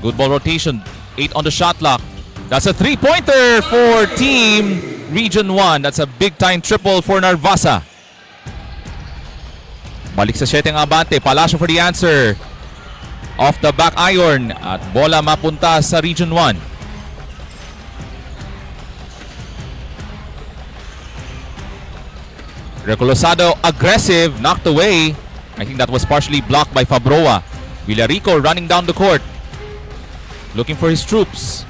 Good ball rotation. 8 on the shot clock. That's a 3-pointer for Team Region 1. That's a big-time triple for Narvasa. Balik sa 7 ang abante. Palacio for the answer. Off the back iron. At bola mapunta sa Region 1. Recolosado aggressive, knocked away. I think that was partially blocked by Fabroa. Villarico running down the court. Looking for his troops.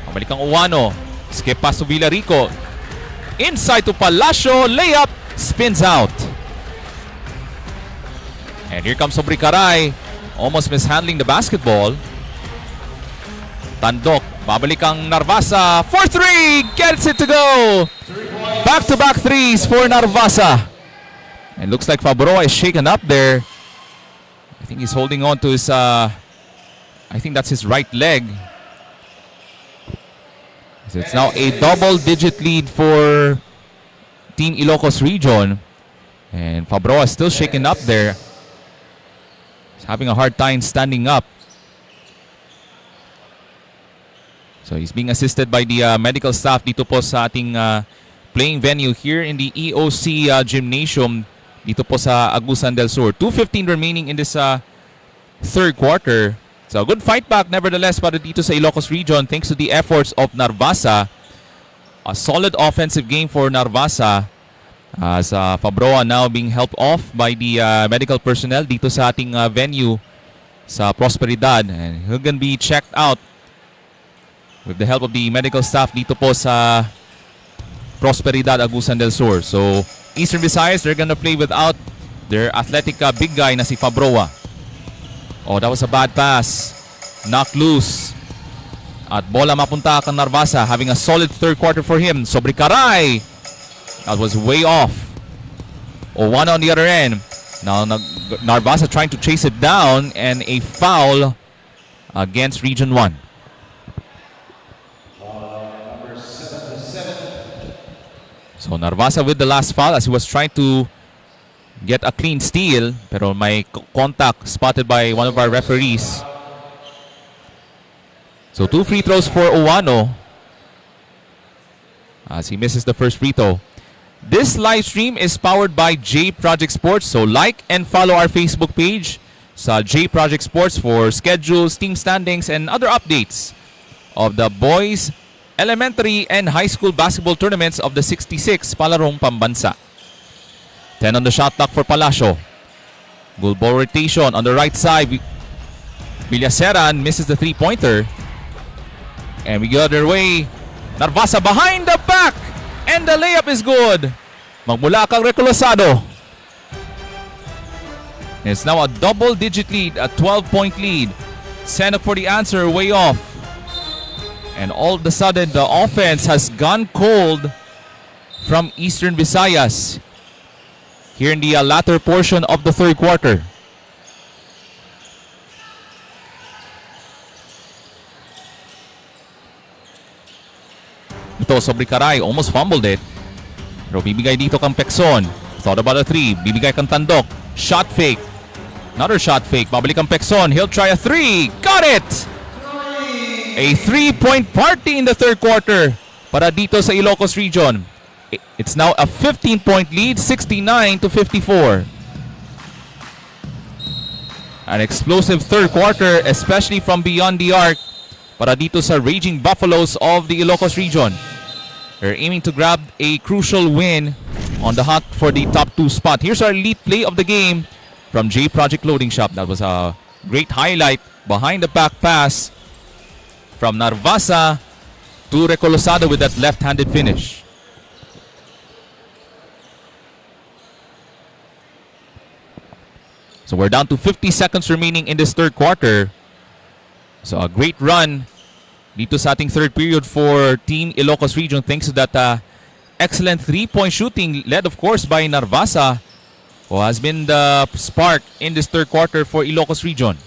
Pabalik ang Uwano. Skip pass to Villarico. Inside to Palacio. Layup. Spins out. And here comes Sobricaray. Almost mishandling the basketball. Tandok. Babalik ang Narvasa. For 3. Gets it to go. Back-to-back threes for Narvasa. And looks like Fabroa is shaken up there. I think he's holding on to his, I think that's his right leg. So it's now a double-digit lead for Team Ilocos Region. And Fabroa is still shaken up there. He's having a hard time standing up. So he's being assisted by the medical staff dito po sa ating playing venue here in the EOC Gymnasium dito po sa Agusan del Sur. 2:15 remaining in this third quarter. So a good fight back nevertheless para dito sa Ilocos Region thanks to the efforts of Narvasa. A solid offensive game for Narvasa as Fabroa now being helped off by the medical personnel dito sa ating venue sa Prosperidad. And he'll gonna be checked out with the help of the medical staff dito po sa Prosperidad, Agusan del Sur. So, Eastern Visayas, they're gonna play without their athletic big guy na si Fabroa. Oh, that was a bad pass. Knocked loose. At bola mapunta kang Narvasa, having a solid third quarter for him. Sobricaray. That was way off. Oh, one on the other end. Now, Narvasa trying to chase it down and a foul against Region 1. So Narvasa with the last foul as he was trying to get a clean steal pero may contact spotted by one of our referees. So 2 free throws for Uwano as he misses the first free throw. This live stream is powered by J Project Sports. So like and follow our Facebook page sa J Project Sports for schedules, team standings, and other updates of the boys elementary and high school basketball tournaments of the 66 Palarong Pambansa. 10 on the shot clock for Palacio. Good ball rotation on the right side. Villaseran misses the 3-pointer. And we go their way. Narvasa behind the back. And the layup is good. Magmula kang Recolosado. It's now a double-digit lead, a 12-point lead. Senok for the answer, way off. And all of a sudden, the offense has gone cold from Eastern Visayas here in the latter portion of the third quarter. Ito, Sobrikaray, almost fumbled it. Pero bibigay dito kang Pekson. Thought about a three. Bibigay kang Tandok. Shot fake. Another shot fake. Babalik ang Pekson. He'll try a three. Got it! A 3-point party in the third quarter para dito sa Ilocos region. It's now a 15-point lead, 69-54. An explosive third quarter, especially from beyond the arc para dito sa Raging Buffaloes of the Ilocos region. They're aiming to grab a crucial win on the hunt for the top 2 spot. Here's our lead play of the game from J Project Loading Shop. That was a great highlight behind the back pass from Narvasa to Recolosado with that left-handed finish. So we're down to 50 seconds remaining in this third quarter. So a great run dito sa ating third period for Team Ilocos Region thanks to that excellent 3-point shooting led of course by Narvasa, who has been the spark in this third quarter for Ilocos Region.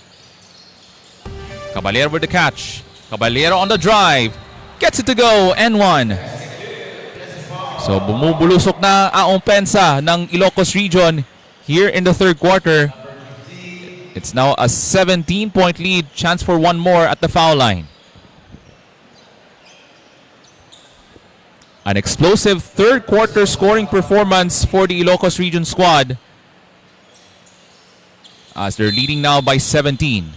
Caballero with the catch. Caballero on the drive. Gets it to go and one. So bumubulusok na ang opensa ng Ilocos Region here in the third quarter. It's now a 17-point lead. Chance for one more at the foul line. An explosive third quarter scoring performance for the Ilocos Region squad as they're leading now by 17.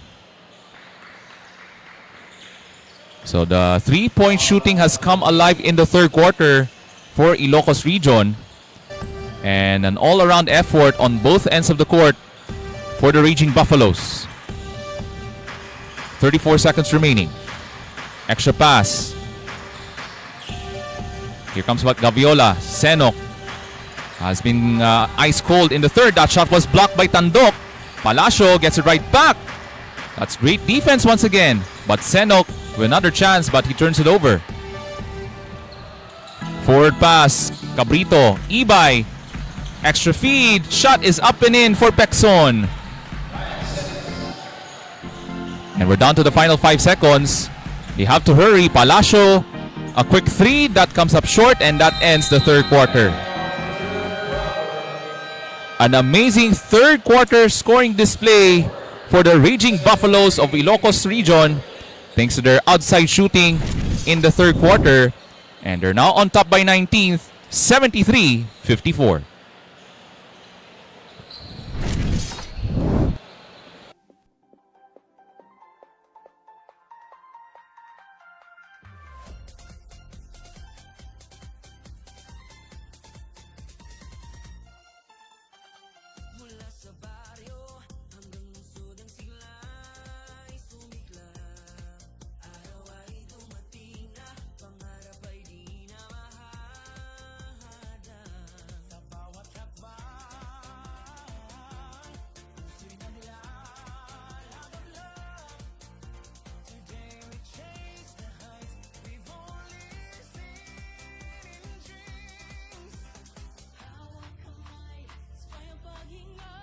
So the 3-point shooting has come alive in the third quarter for Ilocos Region, and an all-around effort on both ends of the court for the Raging Buffaloes. 34 seconds remaining. Extra pass. Here comes Gaviola. Senok has been ice cold in the third. That shot was blocked by Tandok. Palacio gets it right back. That's great defense once again. But Senok with another chance, but he turns it over. Forward pass. Cabrito. Ibay. Extra feed. Shot is up and in for Pekson. And we're down to the final 5 seconds. They have to hurry. Palacio. A quick three that comes up short, and that ends the third quarter. An amazing third quarter scoring display for the Raging Buffaloes of Ilocos Region thanks to their outside shooting in the third quarter. And they're now on top by 19th, 73-54. Mula sa baryo hanggang lungsod ang siglay sumiklab. Araw ay dumating na, pangarap ay di na mahahadang. Sa bawat hakbang, puso'y naglalabag. Today we chase the heights we've only seen in dreams. Hawak kamay, sabay ang paghinga,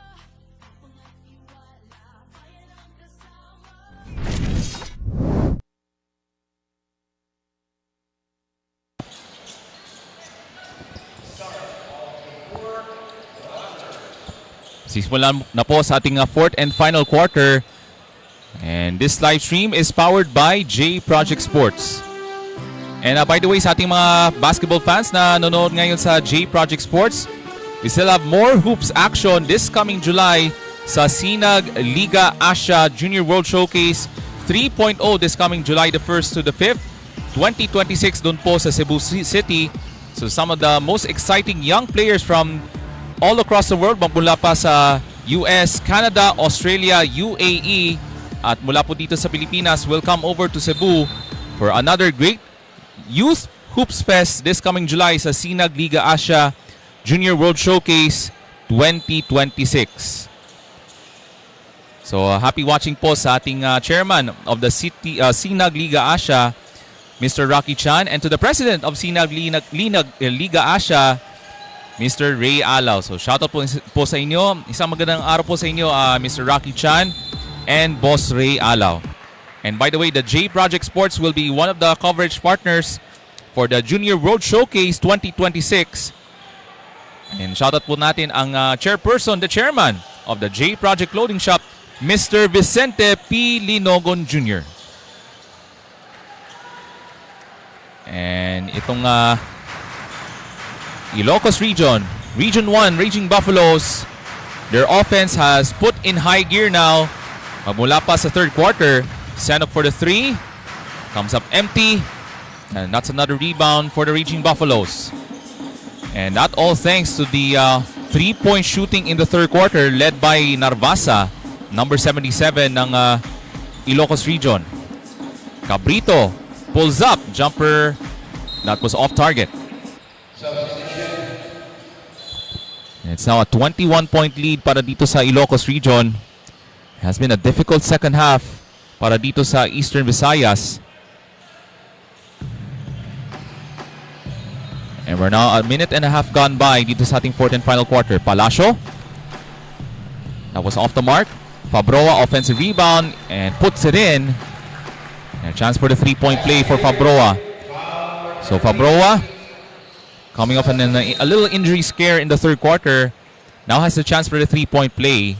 mga tiwala, bayan ang kasama. Sisimulan na po sa ating fourth and final quarter. And this live stream is powered by J Project Sports. And by the way, sa ating mga basketball fans na nanonood ngayon sa J Project Sports, we still have more hoops action this coming July sa Sinag Liga Asia Junior World Showcase 3.0 this coming July the 1st to the 5th, 2026 doon po sa Cebu City. So some of the most exciting young players from all across the world, mula pa sa US, Canada, Australia, UAE, at mula po dito sa Pilipinas will come over to Cebu for another great Youth Hoops Fest this coming July sa Sinag Liga Asia Junior World Showcase 2026. So happy watching po sa ating chairman of the Sinag Liga Asia, Mr. Rocky Chan, and to the president of Sinag Liga Asia, Mr. Ray Alaw. So shoutout po sa inyo. Isang magandang araw po sa inyo, Mr. Rocky Chan and Boss Ray Alaw. And by the way, the J Project Sports will be one of the coverage partners for the Junior Road Showcase 2026. And shoutout po natin ang chairperson, the chairman of the J Project Clothing Shop, Mr. Vicente P. Linogon Jr. And itong Ilocos Region, Region 1, Raging Buffaloes, their offense has put in high gear now. Magmula pa sa third quarter, send up for the 3, comes up empty, and that's another rebound for the Raging Buffaloes. And that all thanks to the 3-point shooting in the third quarter led by Narvasa, number 77 ng Ilocos Region. Cabrito pulls up, jumper that was off target. It's now a 21-point lead para dito sa Ilocos Region. It has been a difficult second half para dito sa Eastern Visayas. And we're now a minute and a half gone by dito sa ating fourth and final quarter. Palacio. That was off the mark. Fabroa offensive rebound and puts it in. And a chance for the 3-point play for Fabroa. So Fabroa, coming off a little injury scare in the third quarter, now has the chance for the 3-point play.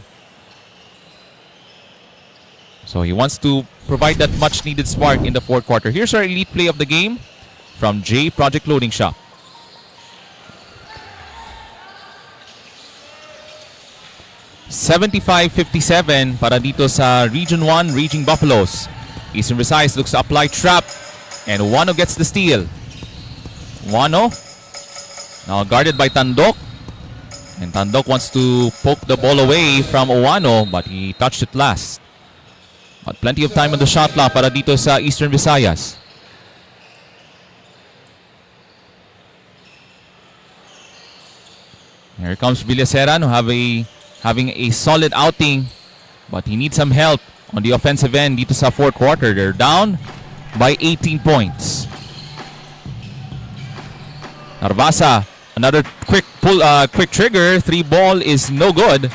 So he wants to provide that much needed spark in the fourth quarter. Here's our elite play of the game from J Project Clothing Shop. $75-57 para dito sa Region 1 Raging Buffaloes. Eastern Visayas looks to apply trap and Wano gets the steal. Wano now guarded by Tandok, and Tandok wants to poke the ball away from Owano, but he touched it last. But plenty of time on the shot clock para dito sa Eastern Visayas. Here comes Villaseran, who having a solid outing, but he needs some help on the offensive end dito sa fourth quarter. They're down by 18 points. Narvasa, another quick trigger. 3 ball is no good.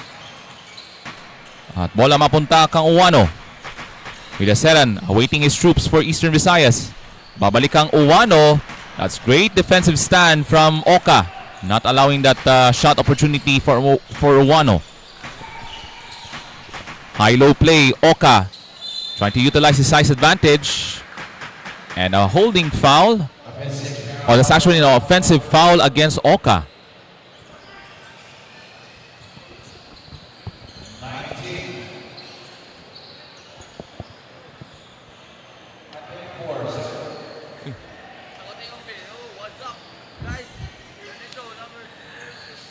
At bola mapunta kang Owano. Villaseran awaiting his troops for Eastern Visayas. Babalik kang Owano. That's great defensive stand from Oka, not allowing that shot opportunity for Owano. High-low play, Oka trying to utilize his size advantage. And a holding foul. Oh, that's actually an offensive foul against Oka.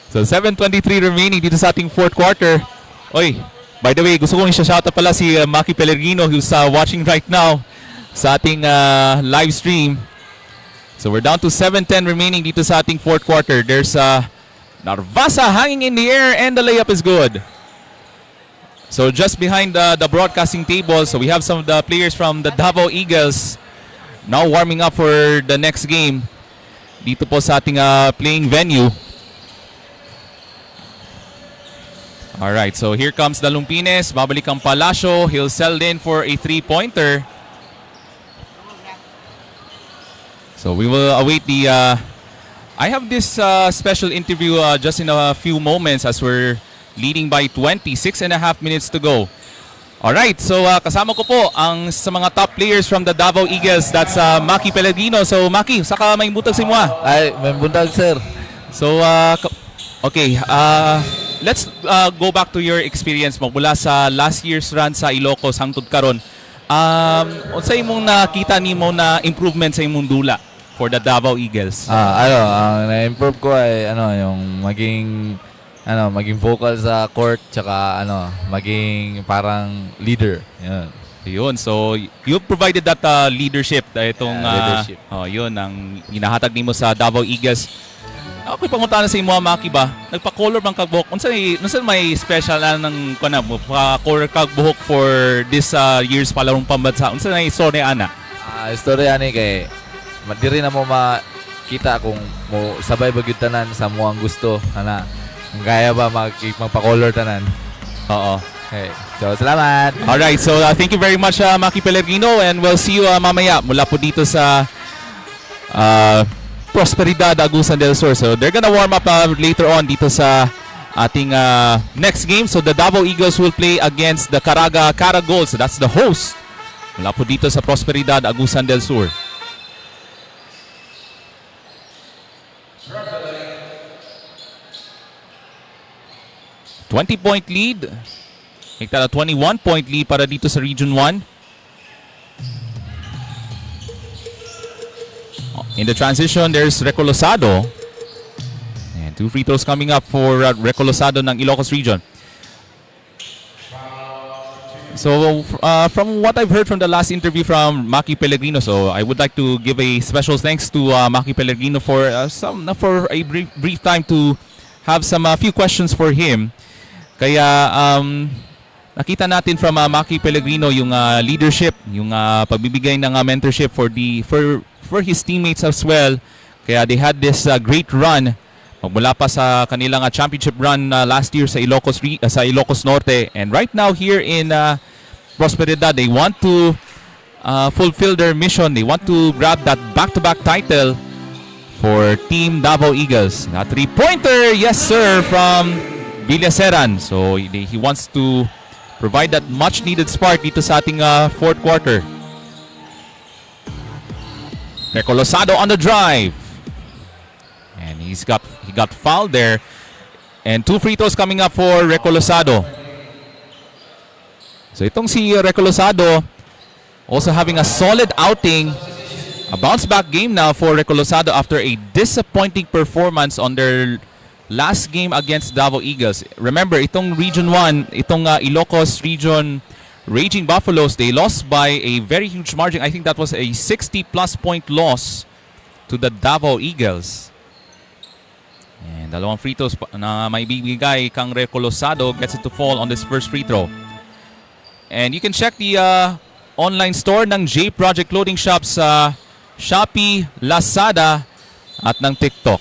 So 7:23 remaining dito sa ating fourth quarter. Oy, by the way, gusto kong i-shoutout pala si Maki Pellegrino, who's watching right now sa ating live stream. So we're down to 7:10 remaining dito sa ating fourth quarter. There's Narvasa hanging in the air and the layup is good. So just behind the broadcasting table, so we have some of the players from the Davao Eagles now warming up for the next game dito po sa ating playing venue. Alright, so here comes the Lumpines. Babalik ang Palacio. He'll sell in for a 3-pointer. So we will await the... I have this special interview just in a few moments as we're leading by 20. 6.5 minutes to go. Alright, so kasama ko po ang sa mga top players from the Davao Eagles. That's Maki Pellegrino. So Maki, saka may butag si mo. Ay, may buntag, sir. So, okay. Let's go back to your experience mo mula sa last year's run sa Ilocos hangtod karon. Unsa imong nakita nimo na improvement sa imong dula for the Davao Eagles? Ang na-improve ko ay yung maging vocal sa court, tsaka maging parang leader. Yan. Yun. So, you provided that leadership itong leadership. yun ang hinahatag nimo sa Davao Eagles. Ako pangunta na sa imo Maki ba? Nagpa-color bang kagbuhok? Unsa may special na ng kana mo pa-color kagbuhok for this year's Palarong Pambansa? Unsa na istorya ana? Istorya ni kay diri na mo makita kung mo sabay ba gyud tanan sa mo ang gusto ana. Kaya ba magpa-color tanan? Oo. Okay. So salamat. Alright, so thank you very much Maki Pellegrino, and we'll see you mamaya mula po dito sa Prosperidad, Agusan del Sur. So they're gonna warm up later on dito sa ating next game. So the Davao Eagles will play against the Caraga Caragols. So that's the host mula po dito sa Prosperidad, Agusan del Sur. $20-point lead. Higit 21-point lead para dito sa Region 1. In the transition, there's Recolosado. And 2 free throws coming up for Recolosado ng Ilocos Region. So, from what I've heard from the last interview from Maki Pellegrino, so I would like to give a special thanks to Maki Pellegrino for a brief time to have some few questions for him. Kaya nakita natin from Maki Pellegrino yung leadership, yung pagbibigay ng mentorship for his teammates as well. Kaya they had this great run magmula pa sa kanilang championship run last year sa Ilocos Norte, and right now here in Prosperidad, they want to fulfill their mission. They want to grab that back-to-back title for Team Davao Eagles. A 3-pointer, yes sir, from Villaseran. So he wants to provide that much-needed spark dito sa ating fourth quarter. Recolosado on the drive. And he got fouled there. And 2 free throws coming up for Recolosado. So itong si Recolosado also having a solid outing. A bounce-back game now for Recolosado after a disappointing performance on their last game against Davao Eagles. Remember, itong Region 1, itong Ilocos Region Raging Buffaloes, they lost by a very huge margin. I think that was a 60-plus point loss to the Davao Eagles. And dalawang free throws na may bibigay kang Recolosado gets it to fall on this first free throw. And you can check the online store ng J Project Clothing Shop sa Shopee, Lazada at ng TikTok.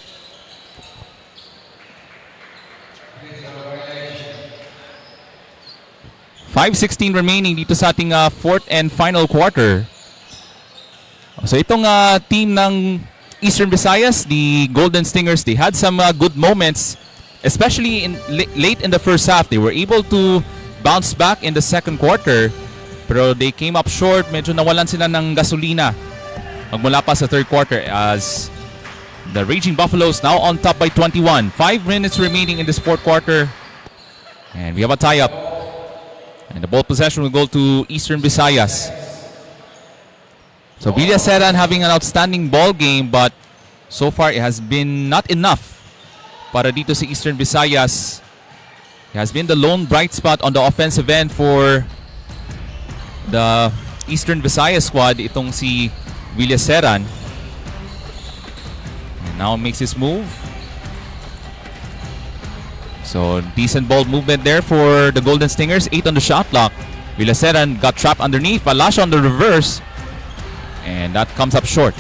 .5:16 remaining dito sa ating fourth and final quarter. So itong team ng Eastern Visayas, the Golden Stingers, they had some good moments, especially late in the first half. They were able to bounce back in the second quarter, pero they came up short. Medyo nawalan sila ng gasolina magmula pa sa third quarter as the Raging Buffaloes now on top by 21. 5 minutes remaining in this fourth quarter. And we have a tie-up. And the ball possession will go to Eastern Visayas. So Villaseran having an outstanding ball game, but so far it has been not enough para dito si Eastern Visayas. It has been the lone bright spot on the offensive end for the Eastern Visayas squad, itong si Villaseran. And now makes his move. So decent ball movement there for the Golden Stingers. 8 on the shot clock. Villaseran got trapped underneath. Palasha on the reverse. And that comes up short.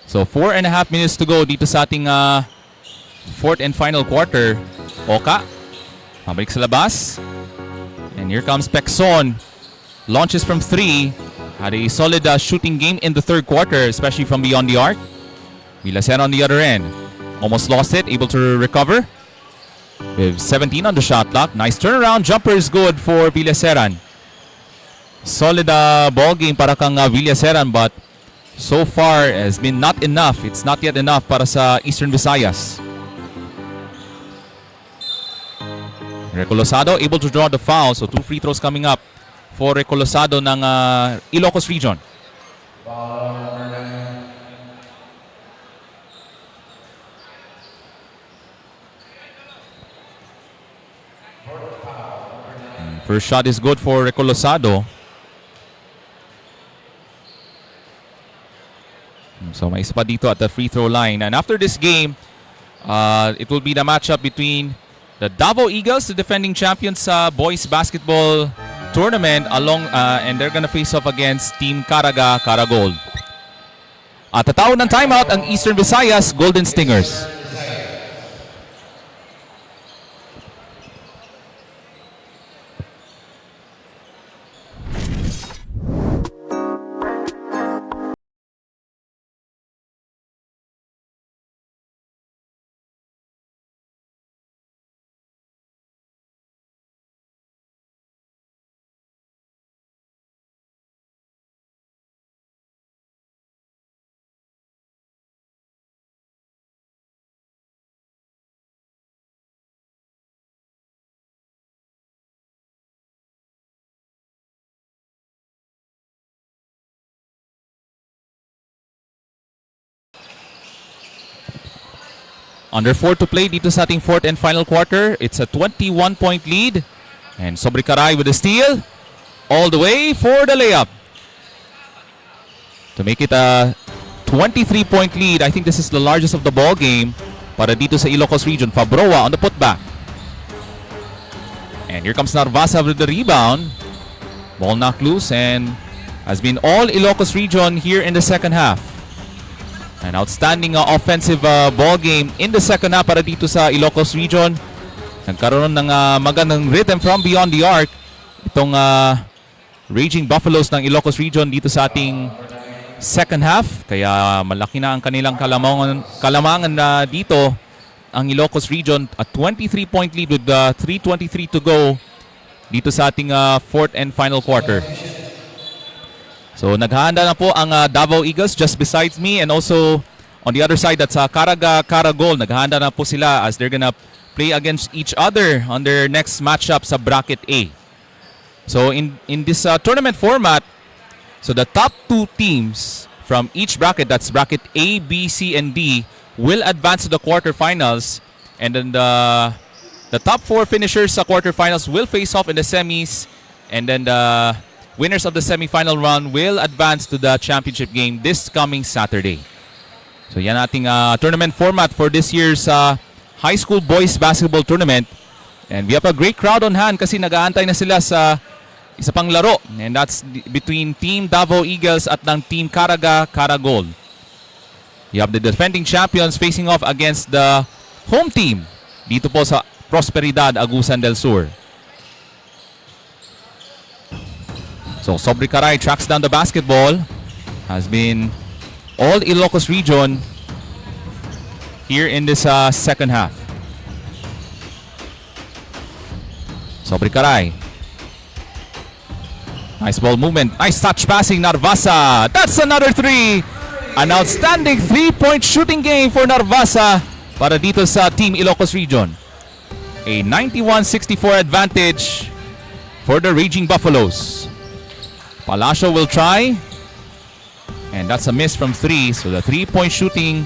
So 4.5 minutes to go dito sa ating fourth and final quarter. Oka, mabalik sa labas. And here comes Pexon. Launches from 3. Had a solid shooting game in the third quarter, especially from beyond the arc. Villaseran on the other end. Almost lost it, able to recover. With 17 on the shot clock. Nice turnaround. Jumper is good for Villaseran. Solid ball game para kang Villaseran, but so far has been not enough. It's not yet enough para sa Eastern Visayas. Recolosado able to draw the foul. So 2 free throws coming up for Recolosado ng Ilocos Region. First shot is good for Recolosado. So may isa pa dito at the free throw line. And after this game, it will be the matchup between the Davao Eagles, the defending champions sa boys basketball tournament, and they're gonna face off against Team Caraga, Caragold. At tatawag ng timeout ang Eastern Visayas Golden Stingers. Under 4 to play dito sa ating fourth and final quarter. It's a 21-point lead. And Sobrikaray with the steal. All the way for the layup. To make it a 23-point lead. I think this is the largest of the ball game para dito sa Ilocos region. Fabroa on the putback. And here comes Narvasa with the rebound. Ball knocked loose and has been all Ilocos region here in the second half. An outstanding offensive ball game in the second half para dito sa Ilocos region. Nagkaroon ng magandang rhythm from beyond the arc. Itong Raging Buffaloes ng Ilocos region dito sa ating second half. Kaya malaki na ang kanilang kalamangan na dito ang Ilocos region. A 23-point lead with 3:23 to go dito sa ating fourth and final quarter. So naghahanda na po ang Davao Eagles just besides me, and also on the other side that's Caraga, Caragol. Naghahanda na po sila as they're gonna play against each other on their next matchup sa bracket A. So in this tournament format, so the top two teams from each bracket, that's bracket A, B, C, and D, will advance to the quarterfinals, and then the top four finishers sa quarterfinals will face off in the semis, and then the winners of the semifinal round will advance to the championship game this coming Saturday. So yan ating tournament format for this year's high school boys basketball tournament. And we have a great crowd on hand kasi nag-aantay na sila sa isa pang laro. And that's between Team Davao Eagles at ng Team Caraga, Caragol. You have the defending champions facing off against the home team dito po sa Prosperidad, Agusan del Sur. So Sobrikaray tracks down the basketball. Has been all Ilocos region here in this second half. Sobrikaray. Nice ball movement. Nice touch passing, Narvasa. That's another three. An outstanding three-point shooting game for Narvasa para dito sa Team Ilocos region. A 91-64 advantage for the Raging Buffaloes. Palacio will try, and that's a miss from three. So the three-point shooting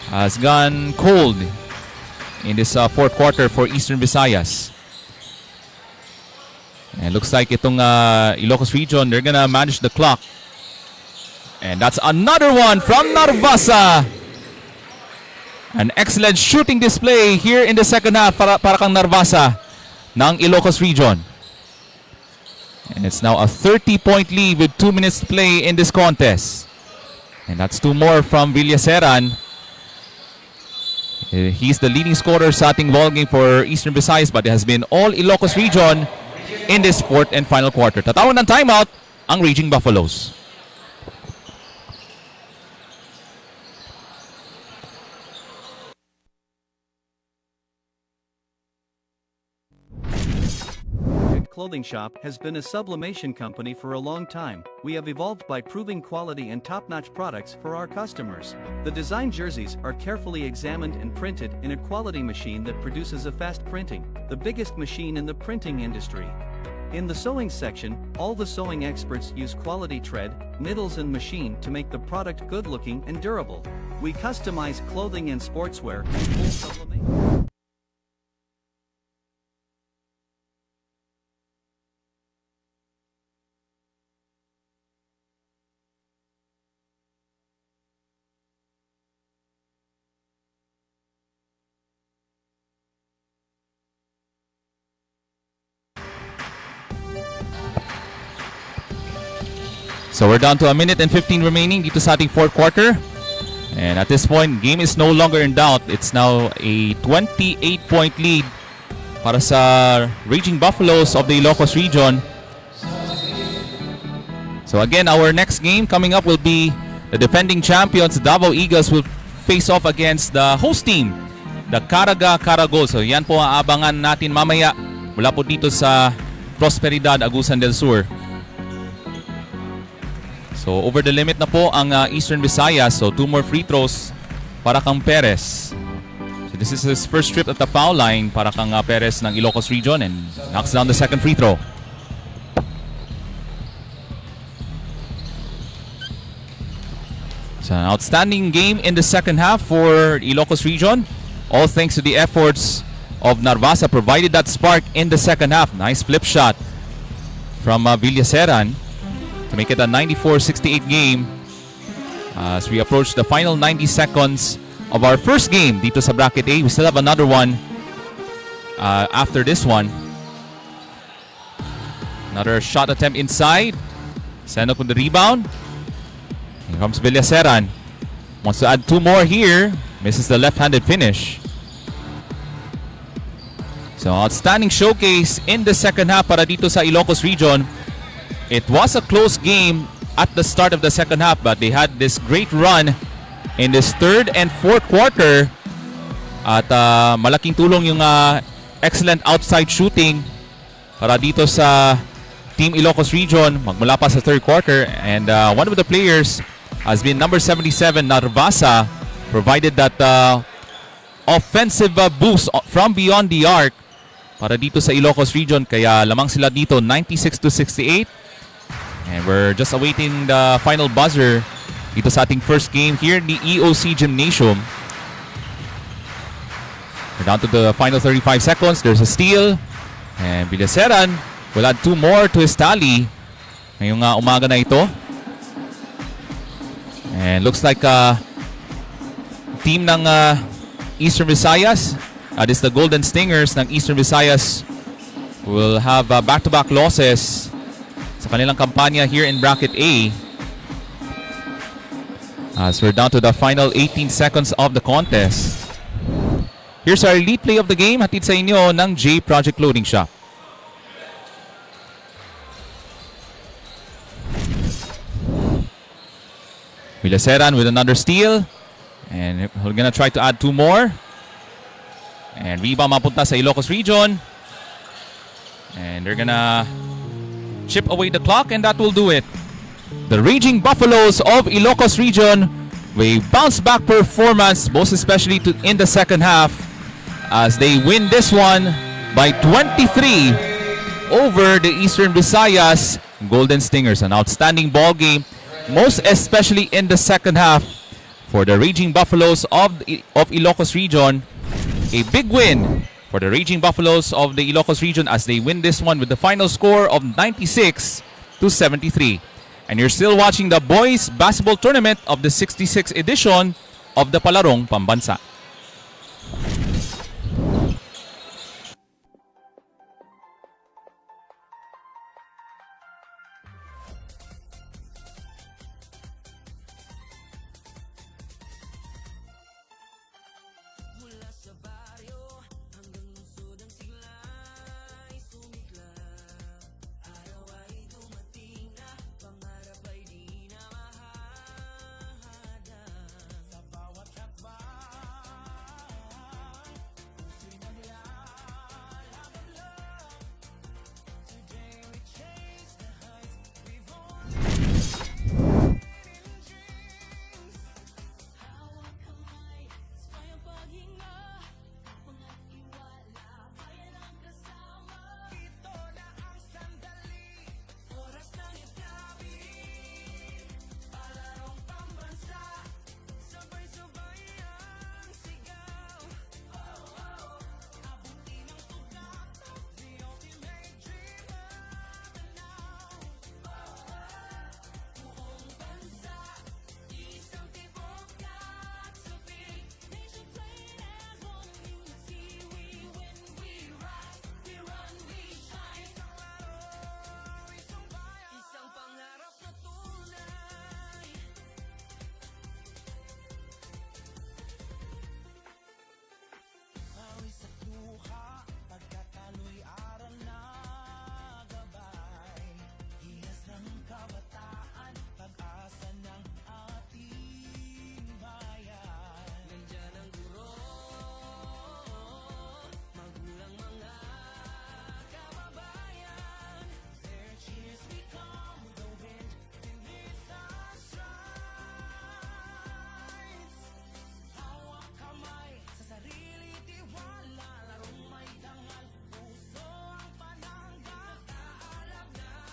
has gone cold in this fourth quarter for Eastern Visayas. And looks like itong Ilocos region, they're gonna manage the clock. And that's another one from Narvasa. An excellent shooting display here in the second half para kang Narvasa ng Ilocos region. And it's now a 30-point lead with 2 minutes to play in this contest. And that's two more from Villaseran. He's the leading scorer sa ating ball game for Eastern Visayas, but it has been all Ilocos region in this fourth and final quarter. Tatawag ng timeout ang Raging Buffaloes. Clothing Shop has been a sublimation company for a long time. We have evolved by proving quality and top-notch products for our customers. The design jerseys are carefully examined and printed in a quality machine that produces a fast printing, the biggest machine in the printing industry. In the sewing section, all the sewing experts use quality thread, needles and machine to make the product good-looking and durable. We customize clothing and sportswear and full sublimation. So we're down to 1 minute and 15 remaining dito sa ating fourth quarter. And at this point, game is no longer in doubt. It's now a 28-point lead para sa Raging Buffaloes of the Ilocos region. So again, our next game coming up will be the defending champions, Davao Eagles, will face off against the host team, the Caraga Caragol. So yan po ang abangan natin mamaya mula po dito sa Prosperidad, Agusan del Sur. So over the limit na po ang Eastern Visayas. So 2 more free throws para kang Perez. So this is his first trip at the foul line para kang Perez ng Ilocos region and knocks down the second free throw. So an outstanding game in the second half for Ilocos region. All thanks to the efforts of Narvasa, provided that spark in the second half. Nice flip shot from Villaseran to make it a 94-68 game as we approach the final 90 seconds of our first game dito sa Bracket A. We still have another one after this one. Another shot attempt inside. Send up with the rebound. Here comes Villaseran. Wants to add 2 more here. Misses the left-handed finish. So outstanding showcase in the second half para dito sa Ilocos region. It was a close game at the start of the second half, but they had this great run in this third and fourth quarter. At malaking tulong yung excellent outside shooting para dito sa Team Ilocos region magmula pa sa third quarter. And one of the players has been number 77, Narvasa, provided that offensive boost from beyond the arc para dito sa Ilocos region. Kaya lamang sila dito 96-68. And we're just awaiting the final buzzer dito sa ating first game here in the EOC Gymnasium. We're down to the final 35 seconds. There's a steal. And Villaseran will add 2 more to his tally ngayong umaga na ito. And looks like team ng Eastern Visayas, that is the Golden Stingers ng Eastern Visayas, will have back-to-back losses sa kanilang kampanya here in Bracket A. As we're down to the final 18 seconds of the contest. Here's our lead play of the game, hatid sa inyo ng J Project Clothing Shop. Villaseran with another steal. And we're gonna try to add 2 more. And rebound mapunta sa Ilocos region. And they're gonna chip away the clock, and that will do it. The Raging Buffaloes of Ilocos region with bounce back performance, most especially in the second half, as they win this one by 23 over the Eastern Visayas Golden Stingers. An outstanding ball game, most especially in the second half for the Raging Buffaloes of Ilocos region. A big win for the Raging Buffaloes of the Ilocos region as they win this one with the final score of 96-73. And you're still watching the boys basketball tournament of the 66th edition of the Palarong Pambansa.